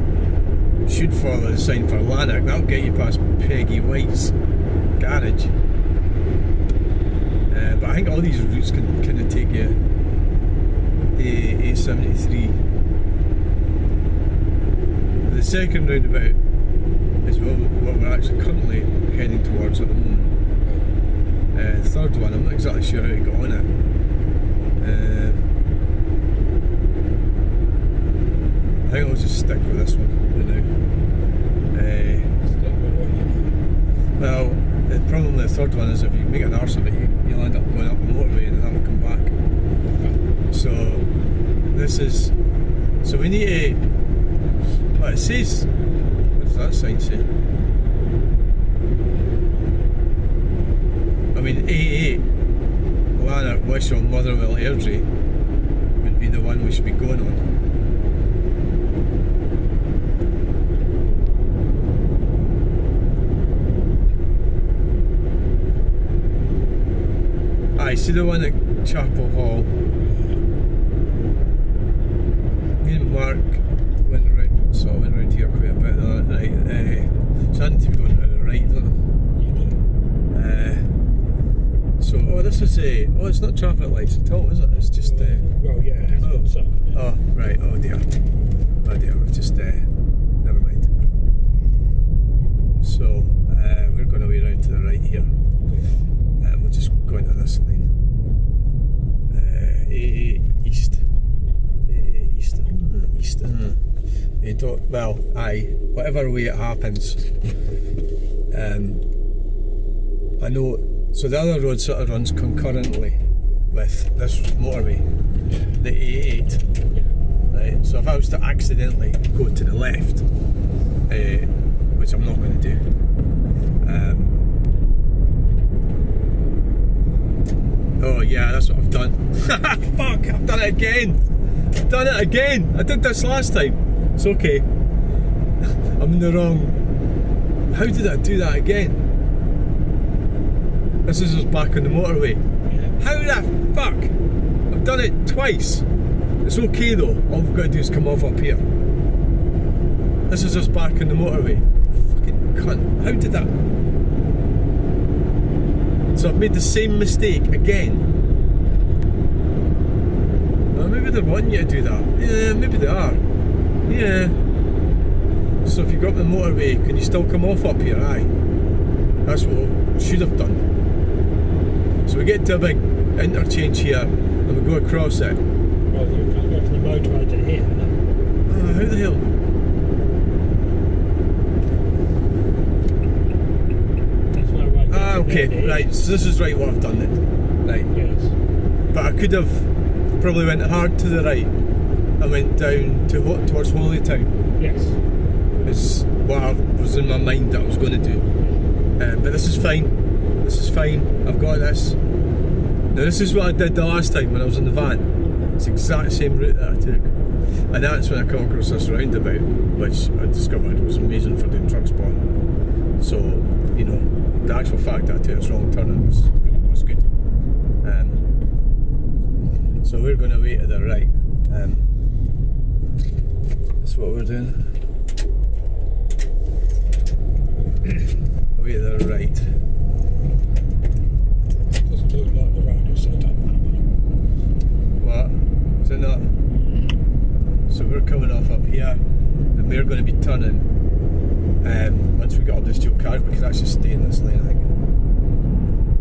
should follow the sign for Lanark. That'll get you past Peggy White's garage. But I think all these routes can kind of take you A73. The second roundabout is what we're actually currently heading towards at the moment. The third one, I'm not exactly sure how to get on it. I think I'll just stick with this one for now. Well, the problem with the third one is if you make an arse of it, you'll end up going up the motorway and then have to come back. So this is, so we need to, well, it says, what does that sign say? I mean, A8 Lanark Wishaw Motherwell Airdrie would be the one we should be going on. I see the one at Chapel Hall Mark went around here quite a bit. Right, so I need to be going to the right, don't I? So, this is it's not traffic lights at all, is it? It's just well, yeah, it has got some. Yeah. Oh, right. Oh dear. We've just never mind. So we're going to be round to the right here, and we'll just go into this lane. East. You don't. Well, whatever way it happens. I know. So the other road sort of runs concurrently with this motorway, the A8. Right. So if I was to accidentally go to the left, which I'm not going to do, oh yeah, that's what I've done. Fuck! I've done it again. I did this last time. It's okay. I'm in the wrong. How did I do that again? This is us back on the motorway. How the fuck? I've done it twice. It's okay though. All we've got to do is come off up here. This is us back on the motorway. Fucking cunt. How did that? So I've made the same mistake again. Well, maybe they're wanting you to do that. Yeah, maybe they are. Yeah. So if you go up the motorway, can you still come off up here? Aye. That's what we should have done. So we get to a big interchange here, and we go across it. Well, you can't go from the motorway to here, no? How the hell? There's no way. Okay, right, so this is right what I've done then. Right. Yes. But I could have probably went hard to the right and went down towards Holytown. Yes. Is what I was in my mind that I was going to do. But this is fine. I've got this. Now this is what I did the last time when I was in the van. It's the exact same route that I took. And that's when I come across this roundabout, which I discovered was amazing for doing truck spotting. So, you know, the actual fact that I took this wrong turn was good. So we're going away to the right. That's what we're doing. Away to the right. Doesn't look like the road is set up that way. What? Is it not? So we're coming off up here, and we're going to be turning. Once we get up this dual carriage, we can actually stay in this lane, I think. I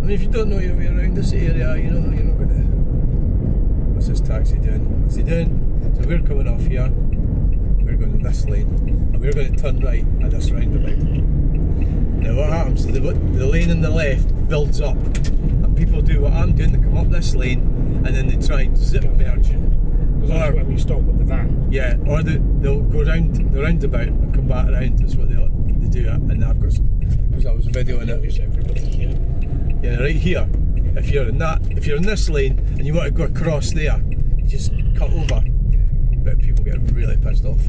mean, if you don't know your way around this area, you know, you're not going to. What's this taxi doing? What's he doing? So we're coming off here, we're going in this lane, and we're going to turn right at this roundabout. Now what happens is the lane on the left builds up, and people do what I'm doing, they come up this lane, and then they try and zip merge. Because that's when we stop with the van. Yeah, or they'll go round the roundabout and come back around. That's what they do, and I've got, because I was videoing it. Yeah, right here. If you're in this lane and you want to go across there, you just cut over. But people get really pissed off.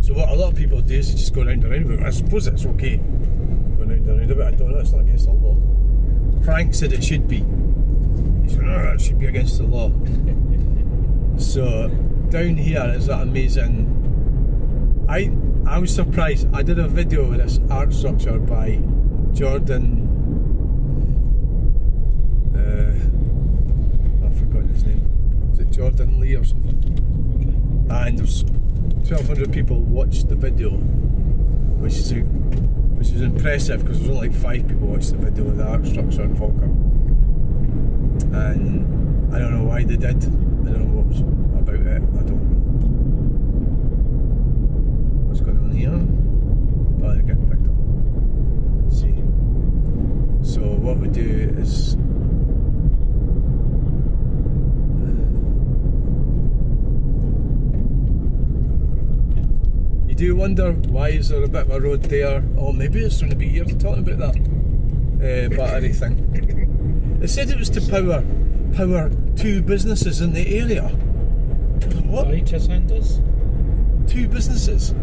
So what a lot of people do is just go round the roundabout. I suppose it's okay going round the roundabout. I don't know. It's not against the law. Frank said it should be. He said, "Oh, it should be against the law." So down here is that amazing. I was surprised. I did a video with this art structure by Jordan. I've forgotten his name. Is it Jordan Lee or something? Okay. And there's 1,200 people watched the video, which is impressive because there's only like 5 people watched the video with the art structure in Falkirk. And I don't know why they did. I don't know what was about it. I don't know. What's going on here? Oh, they're getting picked up. Let's see. So what we do is you do wonder why is there a bit of a road there? Oh, maybe it's going to be here talking about that battery thing. They said it was to power 2 businesses in the area. What? Data centres? 2 businesses?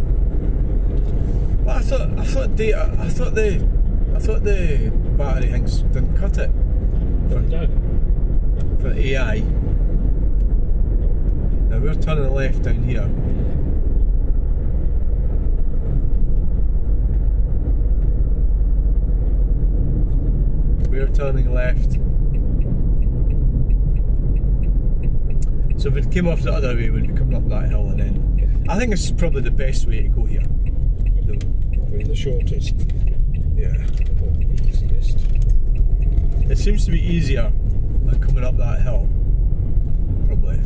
Well, I thought the battery things didn't cut it for AI. Now we're turning left down here. we're turning left. So if it came off the other way, we'd be coming up that hill, and then I think this is probably the best way to go here. Probably the shortest. Yeah. The easiest. It seems to be easier than coming up that hill, probably.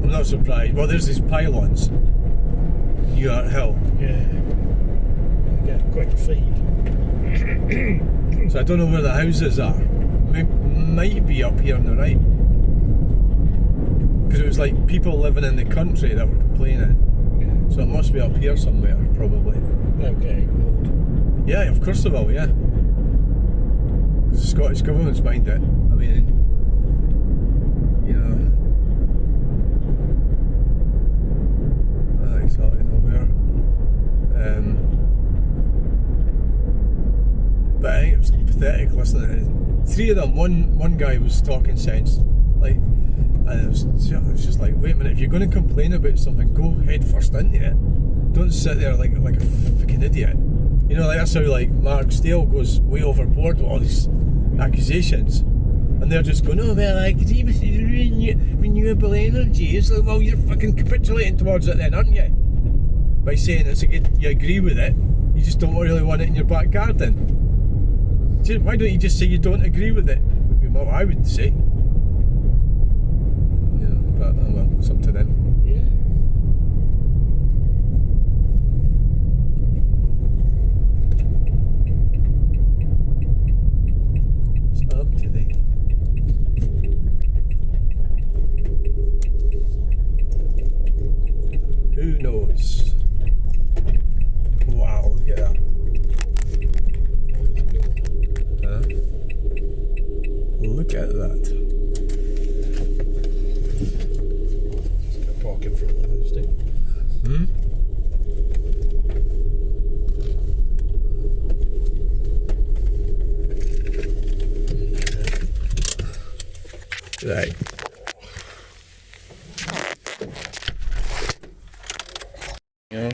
I'm not surprised. Well, there's these pylons. Newarthill. Yeah. Get a quick feed. So I don't know where the houses are. Might be up here on the right. Because it was like people living in the country that were complaining. Yeah. So it must be up here somewhere, probably. They'll get ignored. Yeah, of course they will, yeah. Because the Scottish government's mind it. I mean, you know. I don't exactly know where. But I think it was pathetic listening to 3 of them. One guy was talking sense, like, and it was just like, wait a minute, if you're going to complain about something, go head first into it. Don't sit there like a fucking idiot. You know, like that's how like Mark Steele goes way overboard with all these accusations, and they're just going, oh well, like renewable energy. It's like, well, you're fucking capitulating towards it then, aren't you? By saying it's you agree with it, you just don't really want it in your back garden. Why don't you just say you don't agree with it? Would be what I would say. You know, but oh well, it's up to them. Yeah. It's up to them. Who knows? Wow, look at that. Look at that. Just gonna park in front of those things. Right. Yeah.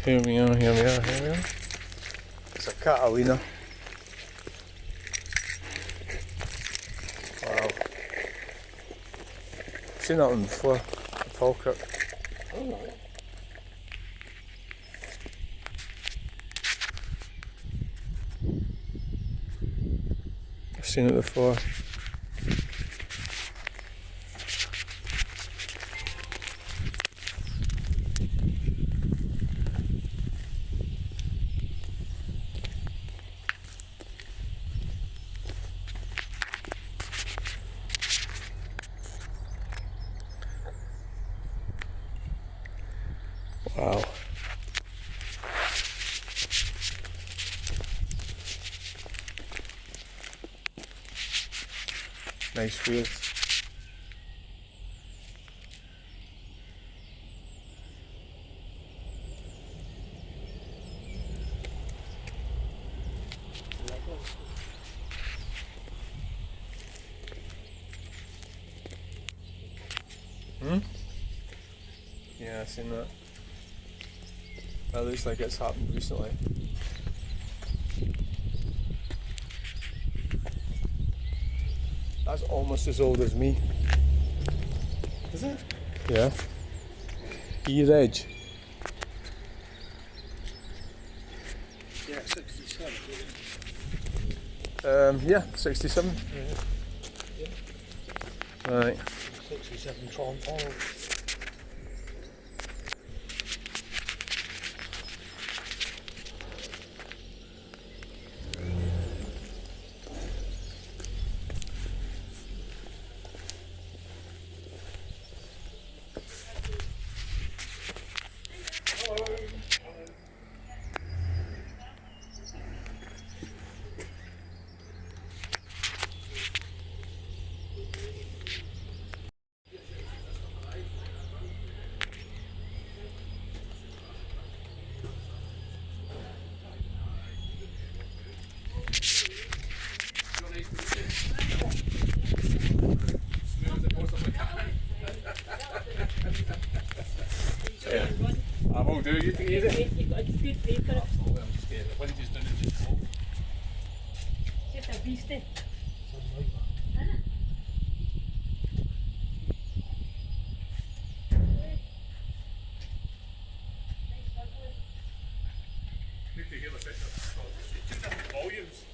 Here we are. It's a Catalina. Wow. I've seen that one before, in Falkirk. Alright. I've seen it before. Wow. Nice wheels. Yeah, I've seen that. That looks like it's happened recently. That's almost as old as me. Is it? Yeah. E-Reg. Yeah, 67. Yeah, 67. Yeah. Right. 67 Tron. Oh. do, you can use it. You've got a good paper. Absolutely, I'm just getting the wind just down and just flow. Just a beastie. Need to hear the picture. It's two different volumes.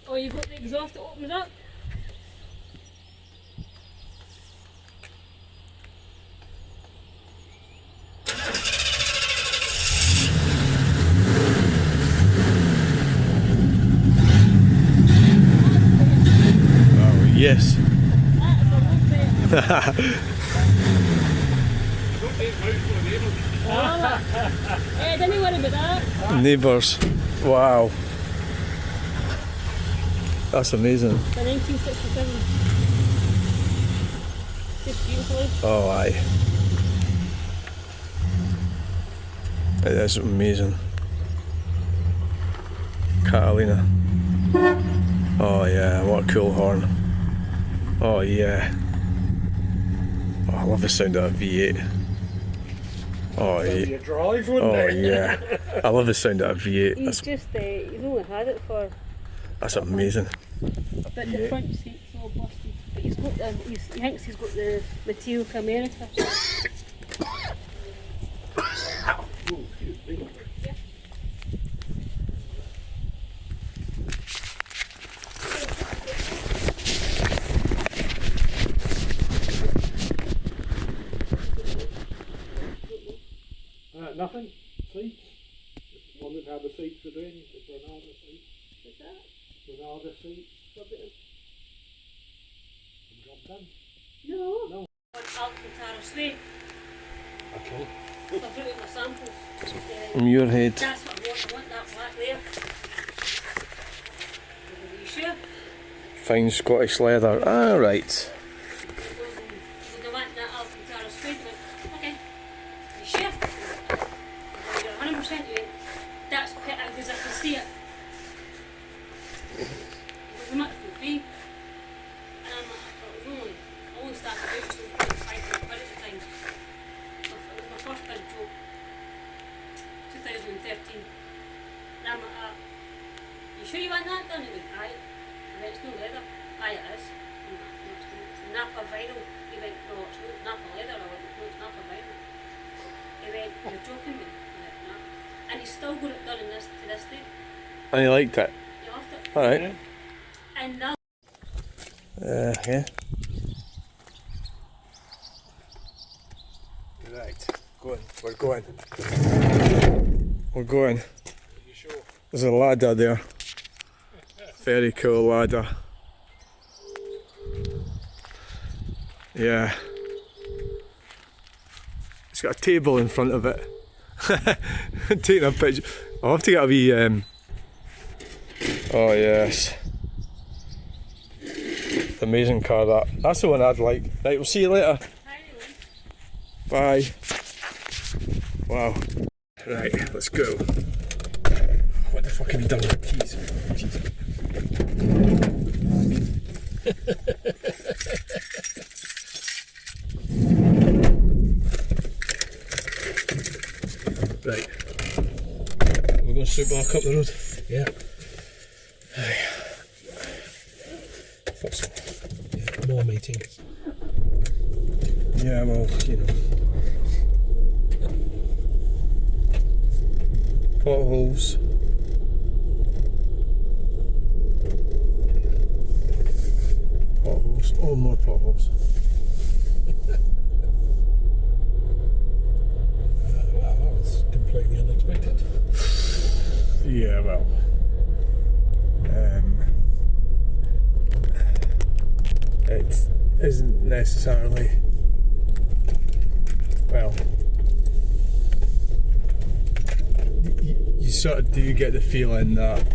Oh, you've got the exhaust that opens up? Oh, yes. That's a lot better. Don't take loud for the neighbours. Don't worry about that. Neighbours. Wow. That's amazing. The 1967. Just beautifully. Oh, aye. It is amazing. Catalina. Oh yeah, what a cool horn. Oh yeah. Oh, I love the sound of a V8. Oh yeah. You drive, wouldn't Oh it? yeah. I love the sound of a V8. He's That's, just, he's only had it for, that's amazing. but the front seat's all busted. But he's got the, he thinks he's got the material for America. Nothing? Seats? Just wondered how the seats were doing. The Granada seats. What's that? Granada seats. Job done. No. No. On Alcantara Suede. Okay. I brought out my samples. From your head. That's what I want that black there. Are you sure? Fine Scottish leather. Ah, right. Would I want that Alcantara Suede? Okay. Are you sure? You're 100% you. That's because I can see it. It was a much good be. And I'm like, I only started out so it was 500 quid at the time. So it was my first big job. 2013. And I'm like, you sure you want that done? He went, aye. I went, it's no leather. Aye, it is. I'm like, no, it's not. It's Napa vinyl. He went, no, it's not Napa leather. I went, no, it's Napa vinyl. He went, you're joking me. I went, nah. And he's still got it done in this, to this day. And you liked it? He loved it. Alright. And now, Yeah. Right. Going. We're going. We're going. You sure? There's a ladder there. Very cool ladder. Yeah. It's got a table in front of it. Taking a picture. I'll have to get a wee. Oh yes. Amazing car that. That's the one I'd like. Right, we'll see you later. Bye. Wow. Right, let's go. What the fuck have you done with the keys? Jesus. Right. We're going to straight back up the road. Yeah. First. More meetings. Yeah, well, you know. Potholes. Potholes. Oh, more potholes. Wow, that was completely unexpected. Yeah, well. It isn't necessarily. Well. You sort of do get the feeling that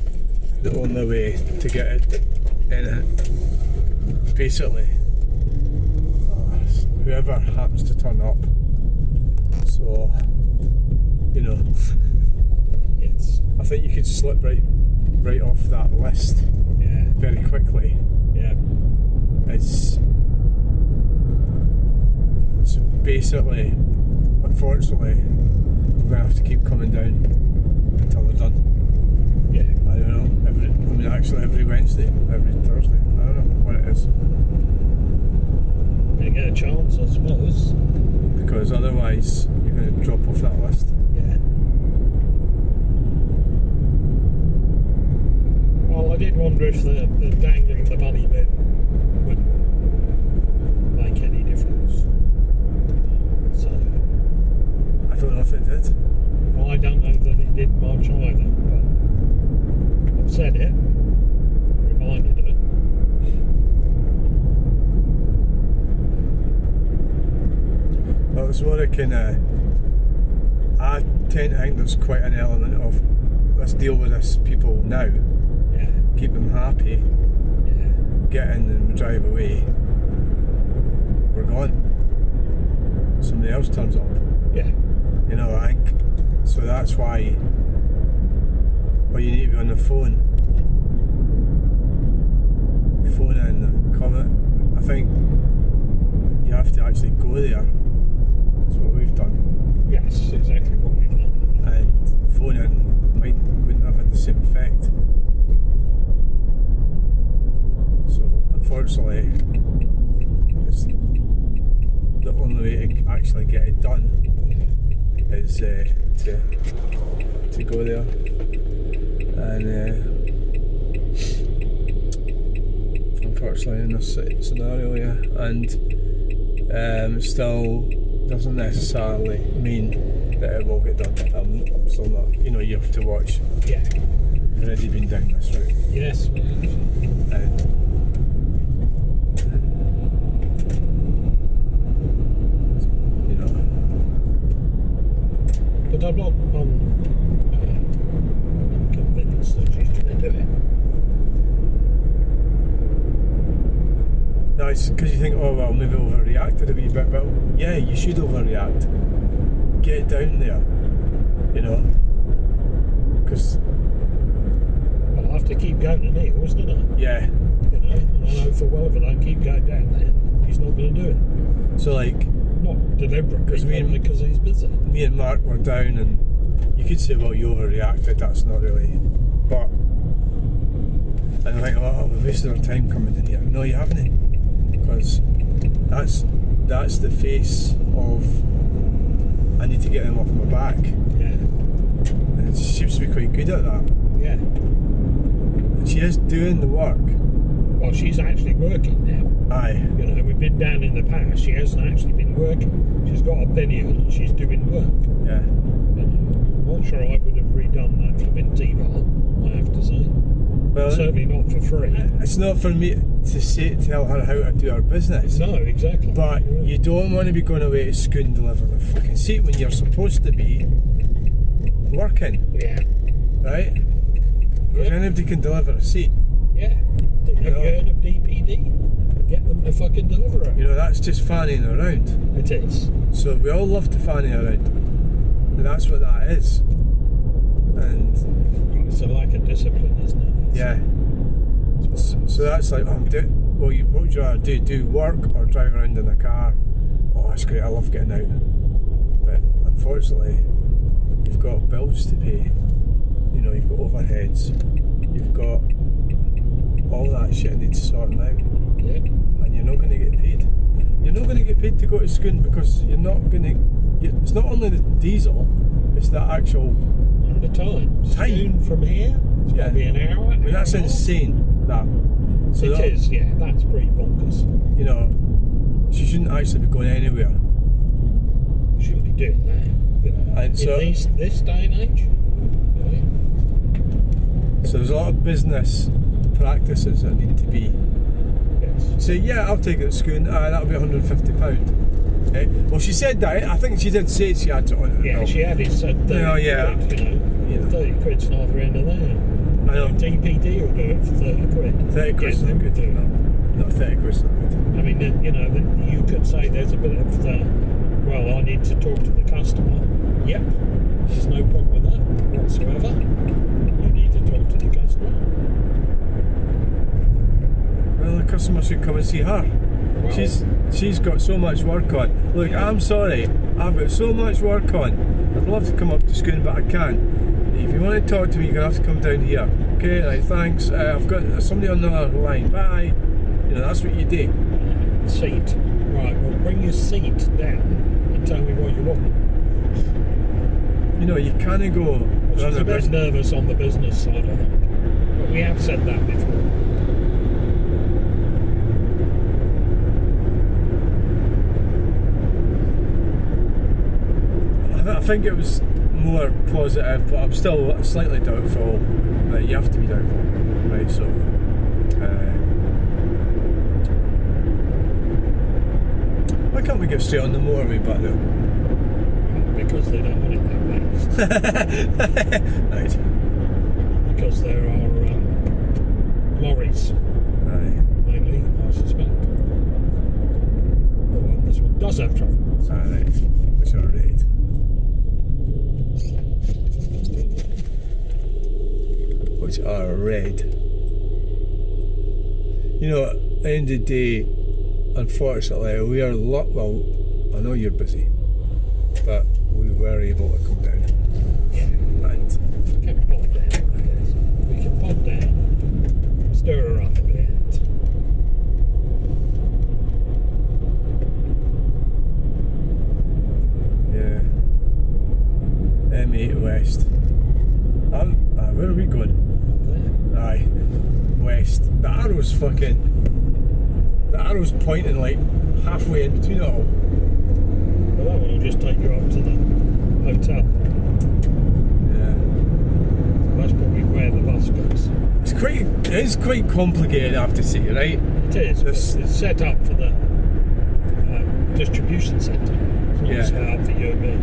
the only way to get it in it, basically, whoever happens to turn up. So, you know, Yes. I think you could slip right off that list Yeah. very quickly. Yeah. It's basically unfortunately, we're going to have to keep coming down until they're done. Yeah. I don't know. Every Wednesday, every Thursday. I don't know what it is. Gonna get a chance, I suppose. Because otherwise, you're going to drop off that list. Yeah. Well, I did wonder if the dangling the money bit would make any difference. So I don't know if it did. well, I don't know that it did much either, but I've said it, reminded her. Well, it's more a kind of. I tend to think there's quite an element of let's deal with this people now, Yeah. keep them happy, Yeah. get in and drive away. We're gone. Somebody else turns up. Yeah. You know, I think. So that's why. Well, you need to be on the phone. Phone in, comment. I think you have to actually go there. That's what we've done. Yes, exactly what we've done. And phone in wouldn't have had the same effect. So unfortunately, it's the only way to actually get it done is to go there and unfortunately in this scenario, yeah, and still doesn't necessarily mean that it will get done. I'm still not, you have to watch. Yeah. You've already been down this route. Yes. And But I'm not convinced that she's going to do it. no, it's because you think, oh well, maybe overreacted a wee bit, but yeah, you should overreact. Get it down there, because Well, I have to keep going to Neil's, don't I? yeah. And I know for well if I don't keep going down there, he's not going to do it. So like, Not deliberately, Because probably because he's busy. me and Mark were down, and you could say, well, you overreacted. That's not really, but and I'm like, oh, we wasted our time coming in here. No, you haven't, because that's the face of I need to get them off my back, Yeah. and she seems to be quite good at that. Yeah. And she is doing the work. Well, she's actually working now. Aye. We've been down in the past. She hasn't actually been working. She's got a penny on and she's doing work. Yeah. I'm not sure I would have redone that flipping T-bar, I have to say. Well, Certainly not for free. it's not for me to tell her how to do her business. No, exactly. But you don't want to be going away to school and delivering a fucking seat when you're supposed to be working, Yeah. right? Because Yeah. anybody can deliver a seat. Yeah. Have you heard of DPD? Get them to fucking deliver it. That's just fanning around. It is. So we all love to fanny around. And that's what that is. And It's a lack of discipline, isn't it? yeah. So that's like, what would you rather do? Do work or drive around in a car? Oh, that's great, I love getting out. But unfortunately, you've got bills to pay. You've got overheads. You've got all that shit needs sorting out. Yeah. And you're not going to get paid. You're not going to get paid to go to school because you're not going to. It's not only the diesel, it's the actual. And the time. Time. Soon from here, it's got to be an hour. I mean, that's insane. That. So It is, yeah. That's pretty bonkers. She shouldn't actually be going anywhere. Shouldn't be doing that. And so, In this day and age. so there's a lot of business practices that need to be. Yes. Say, yeah, I'll take it to school. That'll be £150. Well, she said that. I think she did say she had it on it. Yeah, she had it said 30 yeah. quid, 30 quid's neither end of there. I know. DPD will do it for 30 quid. 30 quid's Get not them good. to do it. No, 30 quid's not good. I mean, you could say there's a bit of well, I need to talk to the customer. Yep, there's no problem with that whatsoever. You need to talk to the customer. Well, the customer should come and see her. Well, She's got so much work on. Look, I'm sorry. I've got so much work on. I'd love to come up to Scone, but I can't. If you want to talk to me, you're going to have to come down here. Okay, right, thanks. I've got somebody on the other line. Bye. You know, that's what you do. Seat. Right, well, bring your seat down and tell me what you want. You know, you kind of go... She's a bit nervous on the business side, I think. But we have said that before. I think it was more positive, but I'm still slightly doubtful that you have to be doubtful. Right, so... why can't we get straight on the motorway back there? Because they don't want it that way. Right. Because there are lorries, Right. mainly, I suspect. Oh, well, this one does have traffic. Alright. Which are red. Which are red. You know, at the end of the day, unfortunately, we are well, I know you're busy, but we were able to come down. Yeah. And We can pop down. We can pop down, stir her up a bit. yeah. M8 West. Where are we going? There. Aye. West. The arrow's pointing like halfway in between it all. Well, that one will just take you up to the hotel. Yeah. That's probably where the bus goes. It is quite complicated, I have to say, right? It is. This- It's set up for the distribution centre. It's not Yeah. set up for you and me.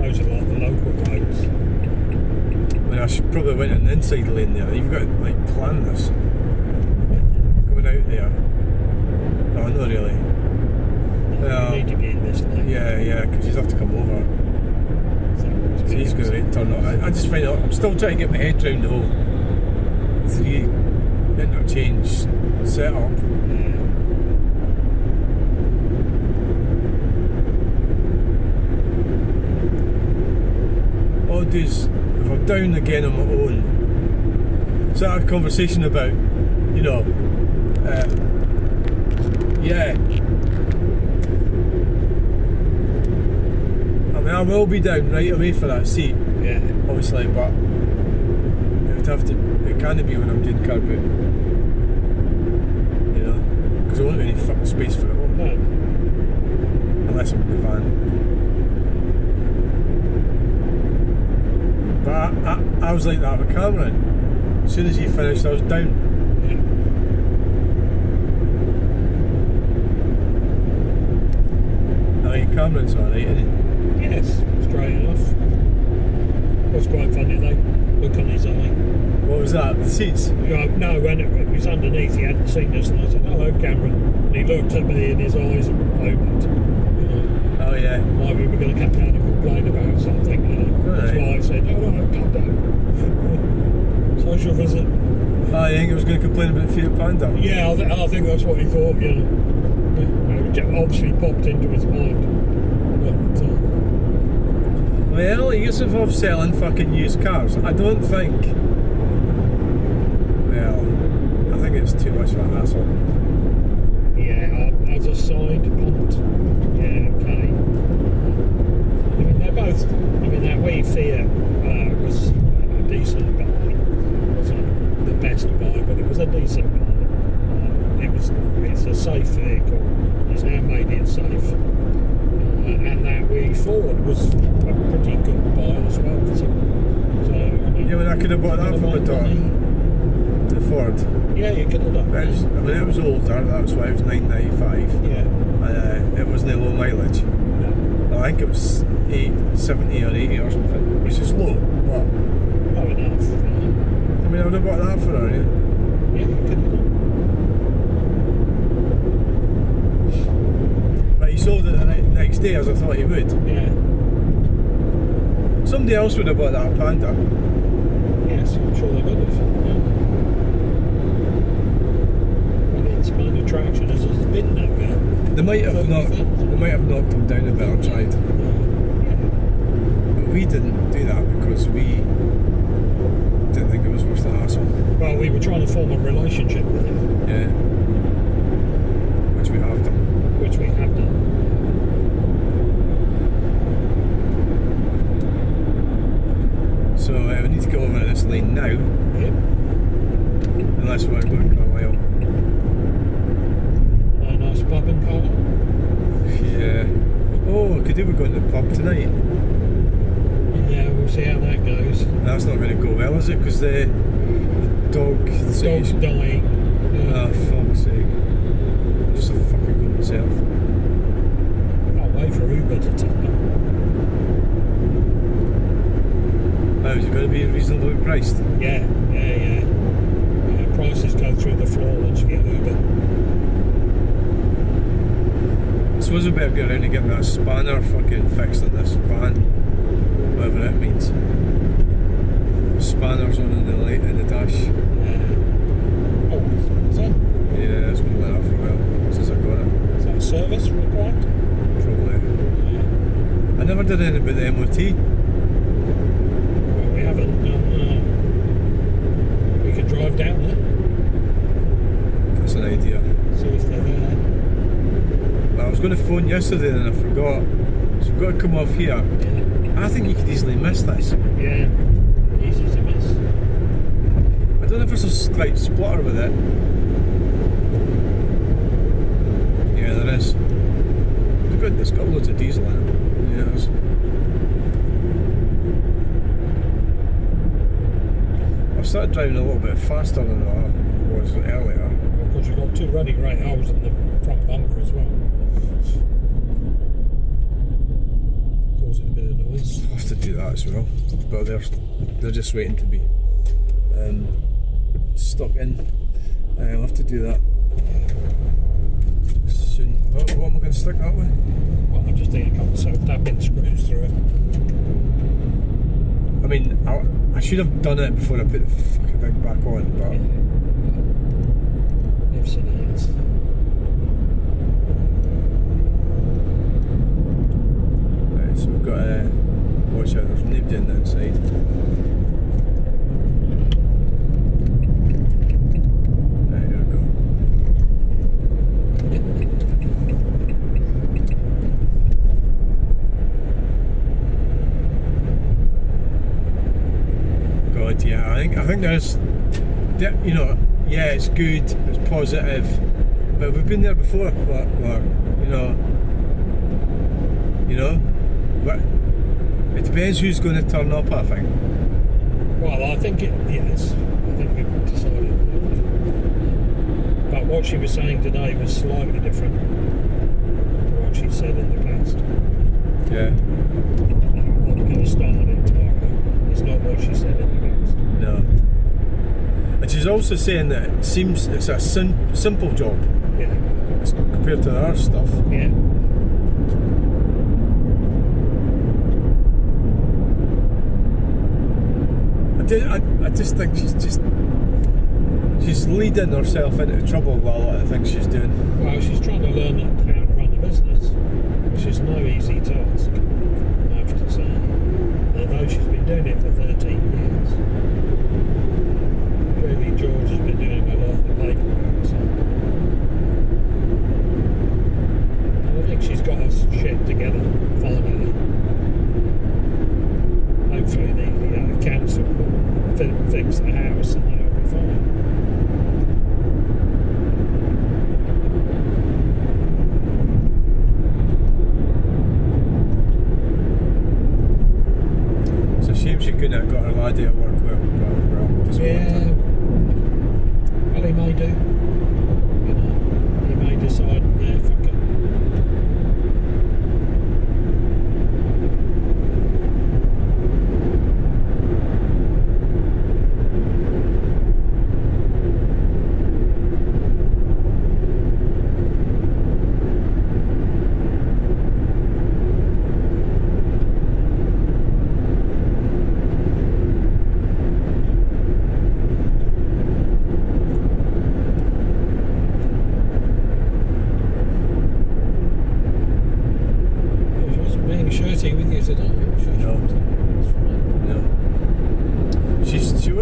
Those are like the local roads. I mean, I should probably went in the inside lane there. You've got to like plan this. Going out there. No, not really. Well, You need to be in this lane. yeah, because you have to come over. So he's going to turn up. I just find out, I'm still trying to get my head round the whole 3 interchange setup. Odd is, if I'm down again on my own, start a conversation about, you know, yeah. I mean, I will be down right away for that seat, Yeah. obviously, but it can't be when I'm doing car boot, you know, because there won't be any fucking space for it all, No. unless I'm in the van. But I was like that with Cameron. As soon as he finished, I was down. Yeah. I mean, Cameron's alright, isn't he? Yes, straight enough. What's quite funny though, look on his eye. What was that? The seats? No, when it was underneath, he hadn't seen us, and I said, "Hello, Cameron." And he looked at me, and his eyes opened. You know, Oh yeah. why we were going to come down and complain about something. You know, that's Right. why I said, "Oh no, come down." Social visit. I think I was going to complain about Fiat Panda. Yeah, I think that's what he thought. You know, it obviously popped into his mind. But, Well, he gets involved selling fucking used cars. I don't think. Well, I think it's too much of a hassle. yeah, as a side punt, yeah, okay. I mean, they're both. I mean, that wee Fiat was a decent buy. It wasn't the best buy, but it was a decent buy. It's a safe vehicle. He's now made it safe. And that wee Ford was a pretty good buy as well. So I mean, Yeah, when I could have bought that for my daughter. The Ford. Yeah, you could have done. It was, I mean, it was older, that's why it was £995. Yeah. It wasn't low mileage. I think it was 70 or 80 or something, which is low, but Low enough. I mean, I would have bought that for her, yeah. Yeah, you could have done. But he sold it the next day, as I thought he would. Yeah. Somebody else would have bought that Panda. Yes, I'm sure they would have. Yeah. And it's main attraction has been that girl. They might have knocked him down a bit or tried. But we didn't do that because we didn't think it was worth the hassle. Well, we were trying to form a relationship with him. Yeah. Which we have done. Which we have done. So we need to go over this lane now. Yep. Unless we're going for a while. A nice pub in Carlisle. Yeah. Oh, could do with going to the pub tonight. Yeah, we'll see how that goes. That's not going to go well, is it? Because the dog... Dog's dying. Oh, fuck's sake. I'm just a fucking good myself. I'll wait for Uber to turn up. Oh, is it going to be reasonably priced? Yeah. Prices go through the floor once you get Uber. I suppose we better get around and get that spanner fucking fixed on this van. Whatever that means. Spanners on in the light in the dash. Oh, is that? Yeah, it's been like that for a while since I got it. Is that a service required? Probably. Yeah. I never did anything about the MOT. Well, we haven't. We could drive down there. That's an idea. See if they're there. I was going to phone yesterday and I forgot. So we've got to come off here. Yeah. I think you could easily miss this. Yeah. Easy to miss. I don't know if there's a slight splutter with it. Yeah, there is. It's got loads of diesel in it. Yeah, it is. I've started driving a little bit faster than I was earlier. Because you've got two running right holes in the front bumper as well. Causing a bit of noise. I'll have to do that as well. But they're just waiting to be stuck in. I'll have to do that soon. What am I going to stick that with? Well, I'm just thinking a couple of self-tapping screws through it. I mean, I should have done it before I put the fucking thing back on, but... Ifs and ands. Right, so we've got to watch out, there's nobody on the inside. Right, here we go. God, yeah, I think there's, you know, yeah, it's good, it's positive, but we've been there before. But it depends who's going to turn up, I think. Well, I think it is. I think we've decided. But what she was saying today was slightly different to what she said in the past. Yeah. I'm going to start on it tomorrow. It's not what she said in the past. No. And she's also saying that it seems it's a simple job. Yeah. Compared to our stuff. Yeah. I just think she's leading herself into trouble with a lot of the things she's doing. Well, she's trying to learn how to run a business, which is no easy task, I have to say. Although she's been doing it for 13 years. Clearly George has been doing a lot of the paperwork, so... I think she's got her shit together, finally. Hopefully the council will fix the house and that'll be fine. It's a shame she couldn't have got her laddie at work well. Yeah. Well, he may do. You know, he may decide, yeah, fuck it.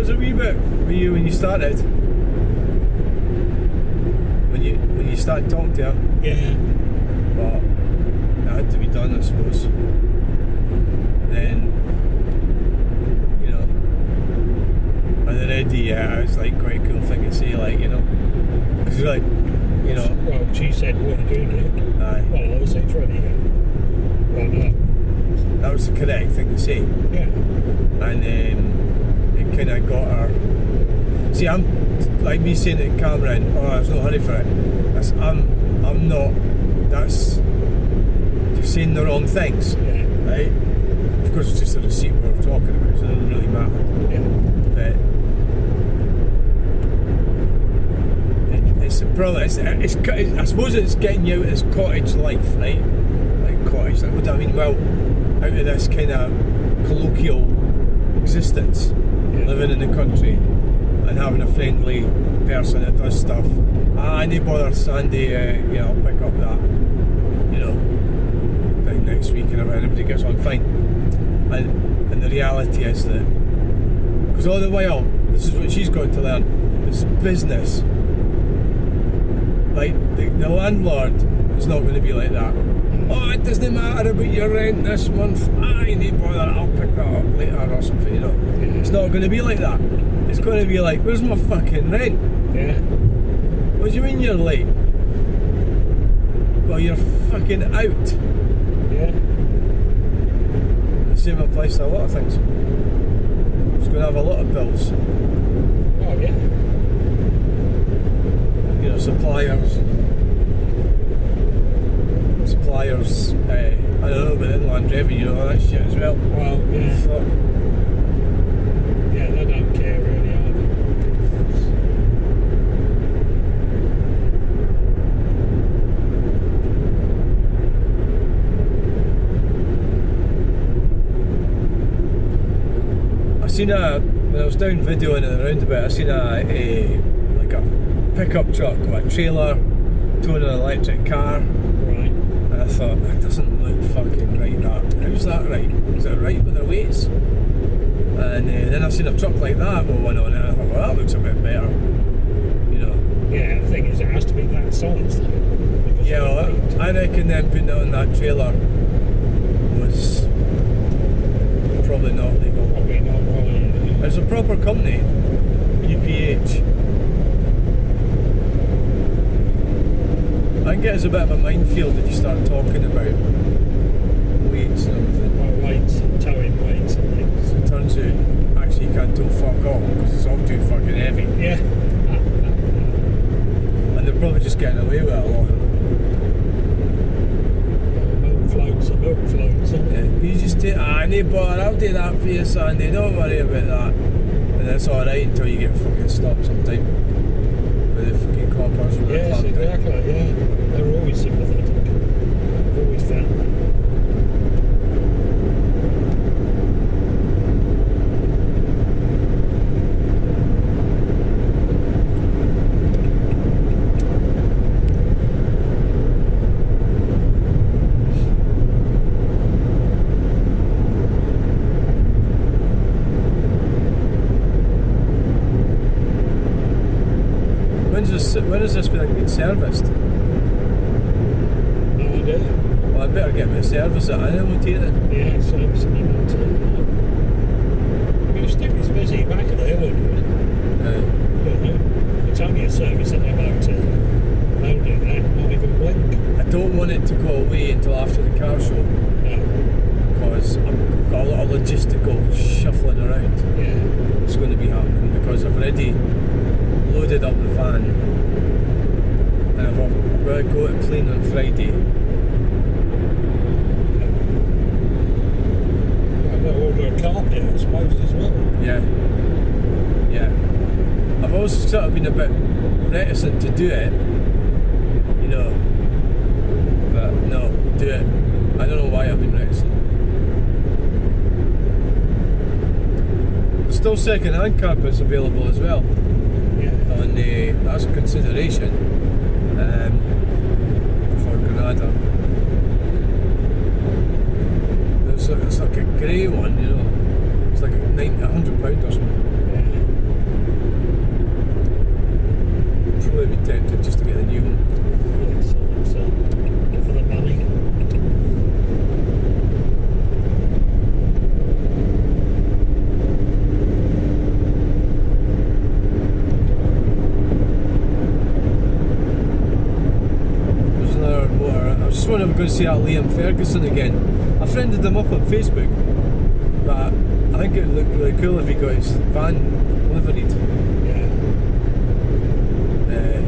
was a wee bit for you when you started? When you started talking to her? Yeah. But it had to be done, I suppose. Then, you know, and then Eddie, it was like quite a cool thing to say, like, you know, because you're like, you know. Well, she said, what are you doing here? Aye. Well, I was ready here. Well, no. That was the correct thing to say. Yeah. And it kind of got her. See, I'm like me saying to Cameron, "Oh, there's no hurry for it." I'm not. That's you're saying the wrong things, Yeah. right? Of course, it's just a receipt we were talking about, so it doesn't really matter. Yeah. But it's a problem. I suppose it's getting you out of this cottage life, right? Like cottage. Like, what do I mean? Well, out of this kind of colloquial existence, living in the country and having a friendly person that does stuff. No bother, Sandy, yeah, I'll pick up that, you know, thing next week, and everybody gets on fine. And the reality is that, because all the while, this is what she's got to learn, it's business. Like, the landlord is not going to be like that. Oh, it doesn't matter about your rent this month. No bother, I'll pick that up later or something, you know. Yeah. It's not going to be like that. It's going to be like, where's my fucking rent? Yeah. What do you mean you're late? Well, you're fucking out. Yeah. The same applies to a lot of things. It's going to have a lot of bills. Oh, yeah. You know, suppliers, I don't know about inland revenue and all that shit as well. Well, yeah. So, Yeah, they don't care really, either. I seen when I was down videoing in the roundabout, I seen like a pickup truck or a trailer towing an electric car. Right. And I thought, that doesn't look fucking right, that. How's that right? Is it right with their weights? And then I seen a truck like that with one on it, and I thought, well, that looks a bit better. You know? Yeah, the thing is, it has to be that size, though. because Yeah, of the well, weight. I reckon them putting it on that trailer was probably not legal. Probably not right. There's a proper company, UPH. I think it is a bit of a minefield if you start talking about weights and everything. Well, weights, towing weights and things. It turns out, actually, you can't tow fuck all because it's all too fucking heavy. Yeah. And they're probably just getting away with it a lot. Milk floats are milk floats, aren't they? Yeah, you just take, no bother, I'll do that for you, Sandy, don't worry about that. And it's alright until you get fucking stopped sometime. With the fucking coppers with Yes, the exactly, yeah. They're always sympathetic. I've always found that. When has this been serviced? No idea. Well, I better get my service at an MOT then. Yeah, servicing him on too. You'll still be busy back at the hill, wouldn't you? It's only a service at MOT. They'll do that, not even blink. I don't want it to go away until after the car show No. because I've got a lot of logistical shuffling around. Yeah. It's going to be happening because I've already loaded up the van and I've got to go to clean on Friday. Well, they'll order a carpet, I suppose, as well. Yeah. I've always sort of been a bit reticent to do it, you know, but no, do it. I don't know why I've been reticent. There's still second-hand carpets available as well. And that's a consideration for Granada. It's like a grey one, you know. It's like £100 or something. Yeah. going to see that Liam Ferguson again. I friended him up on Facebook, but I think it would look really cool if he got his van liveried. Yeah.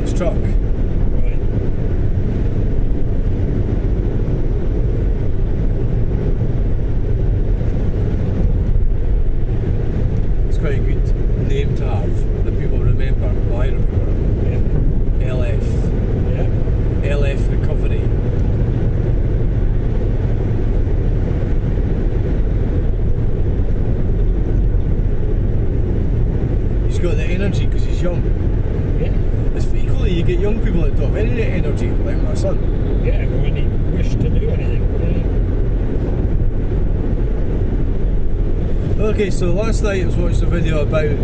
His truck. Right. It's quite a good name to have that people remember. Well, I remember. Yeah. LF. Yeah. LF Recovery. He's got the energy because he's young. Yeah. It's equally, you get young people that don't have any energy, like my son. Yeah, or any wish to do anything. Okay, so last night I was watching a video about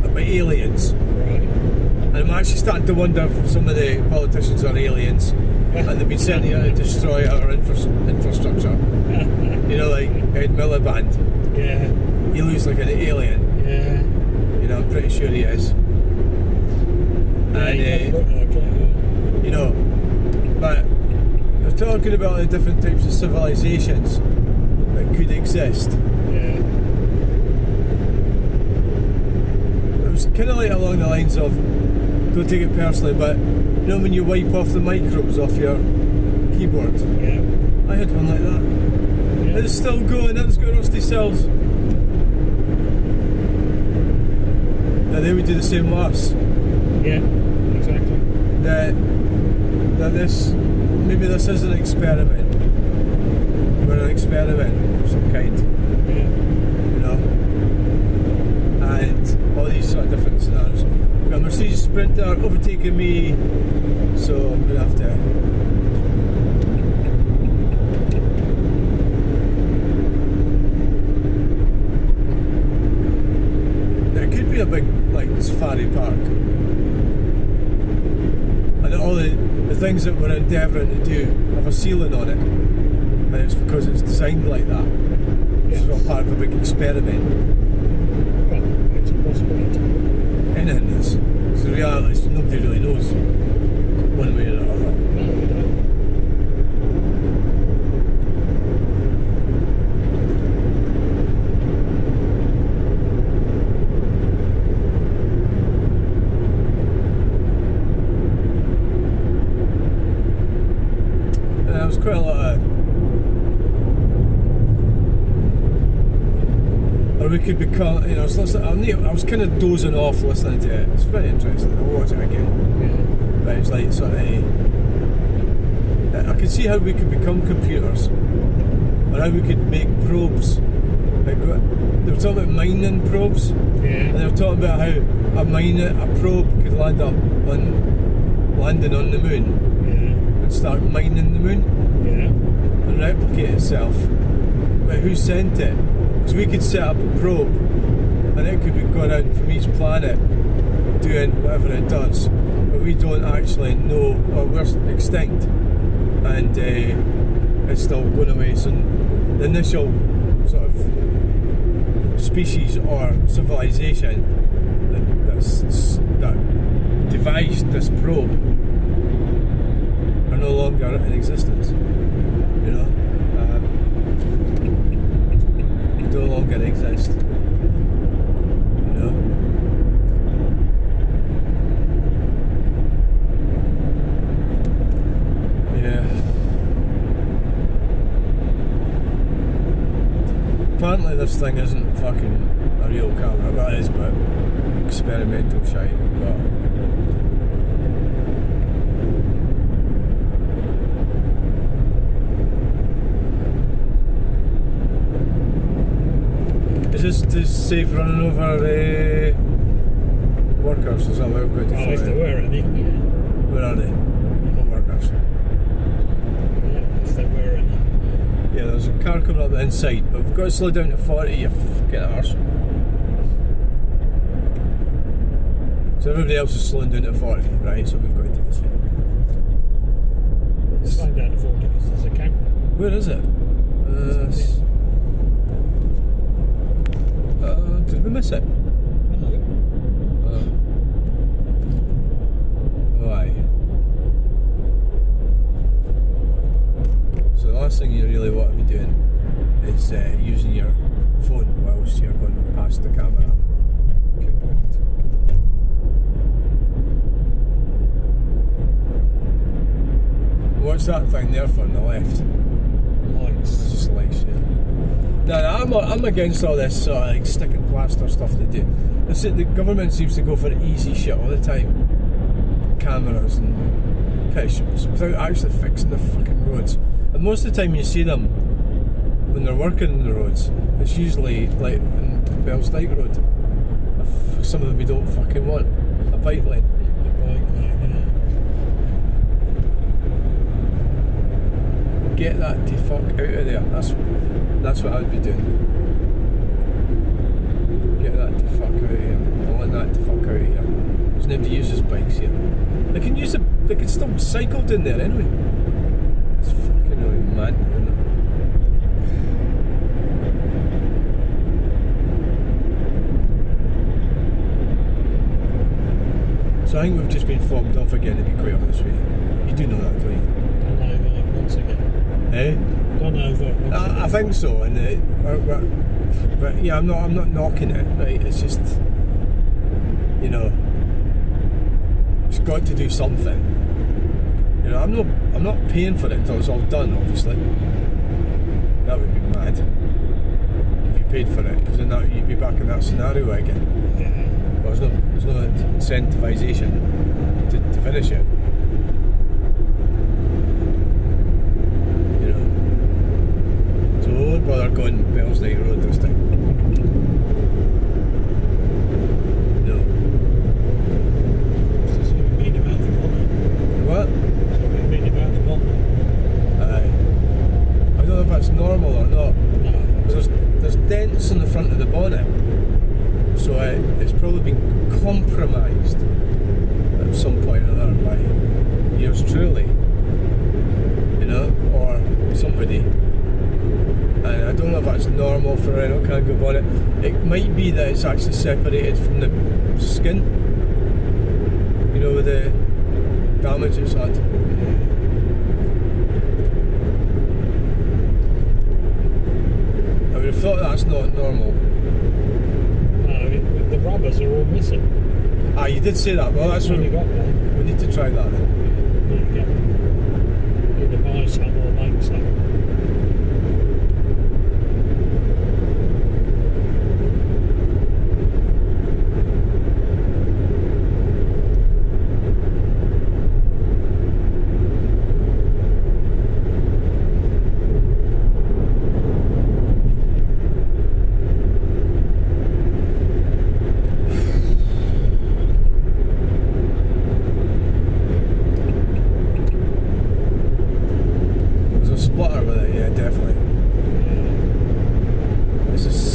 about aliens, Right. and I'm actually starting to wonder if some of the politicians are aliens and they've been sent here to destroy our infrastructure. You know, like Ed Miliband, Yeah. he looks like an alien. Yeah. You know, I'm pretty sure he is. And you know, but they're talking about the different types of civilizations that could exist. Yeah. It was kind of like along the lines of, don't take it personally, but you know when you wipe off the microbes off your keyboard? Yeah. I had one like that. Yeah. It's still going, it's got rusty cells. Now they would do the same with us. Yeah. Exactly. That maybe this is an experiment. We're an experiment of some kind, Yeah. you know. And all these sort of different scenarios. We've got a Mercedes Sprinter overtaking me, so I'm gonna have to. There could be a big like safari park. And all the things that we're endeavouring to do have a ceiling on it, and it's because it's designed like that. Yes. It's not part of a big experiment. Well, it's a possibility. Anything is. Because the reality is nobody really knows one way or the other. No, we don't. There was quite a lot of. Or we could become, you know, I was kind of dozing off listening to it. It's very interesting. I'll watch it again. Yeah. But it's like sort of. I could see how we could become computers, or how we could make probes. Like, they were talking about mining probes, and Yeah. they were talking about how a probe could landing on the moon Yeah. and start mining the moon Yeah. and replicate itself. But who sent it? Because we could set up a probe and it could be going out from each planet doing whatever it does, but we don't actually know, or we're extinct and it's still going away. So the initial sort of species or civilization that devised this probe are no longer in existence, you know. No longer exist, you know. Yeah. Apparently this thing isn't fucking a real camera. Well, it is, but experimental shite. But is this to save running over workers? Is that what we've got to Well, if find there out? were any. Yeah. Where are they? What workers? Yeah. If there were any. Yeah, there's a car coming up the inside, but we've got to slow down to 40, you fucking arse. So everybody else is slowing down to 40, right? So we've got to do this. Let's find out if all because there's a camera. Where is it? Did we miss it? No. last thing you really want to be doing is using your phone whilst you're going past the camera. Correct. What's that thing there for on the left? Lights. It's just lights, yeah. No, I'm against all this sort of like sticking plaster stuff they do. The government seems to go for easy shit all the time. Cameras and pictures without actually fixing the fucking roads. And most of the time you see them when they're working on the roads, it's usually like in Bellsdyke Road. Some of them we don't fucking want. A bike lane. The bike lane, Get that the fuck out of there. That's what I would be doing. Get that the fuck out of here. I want that the fuck out of here. There's nobody uses bikes here. They can still cycle down there anyway. It's fucking really mad, isn't it? So I think we've just been fobbed off again, to be quite honest with you. You do know that, don't you? Done over once again. Eh? Done over once again. I think so, and but yeah, I'm not knocking it. Right? It's just, you know, it's got to do something. You know, I'm not paying for it until it's all done. Obviously, that would be mad if you paid for it, because then you'd be back in that scenario again. Yeah. Well, there's no incentivization to finish it. So I would bother going Bellsdyke Road this time. No. So what you mean about the bonnet? What? So what you mean about the bonnet? I don't know if that's normal or not. No. There's dents in the front of the bonnet, so it's probably been compromised at some point or other by yours truly, you know, or somebody. And I don't know if that's normal for a Renault Kangoo bonnet. It might be that it's actually separated from the skin, you know, with the damage it's had. I would have thought that's not normal. No, the rubbers are all missing. Ah, you did say that. Well, that's what Only got one. we need to try that then. You get them. Either buy some or make some.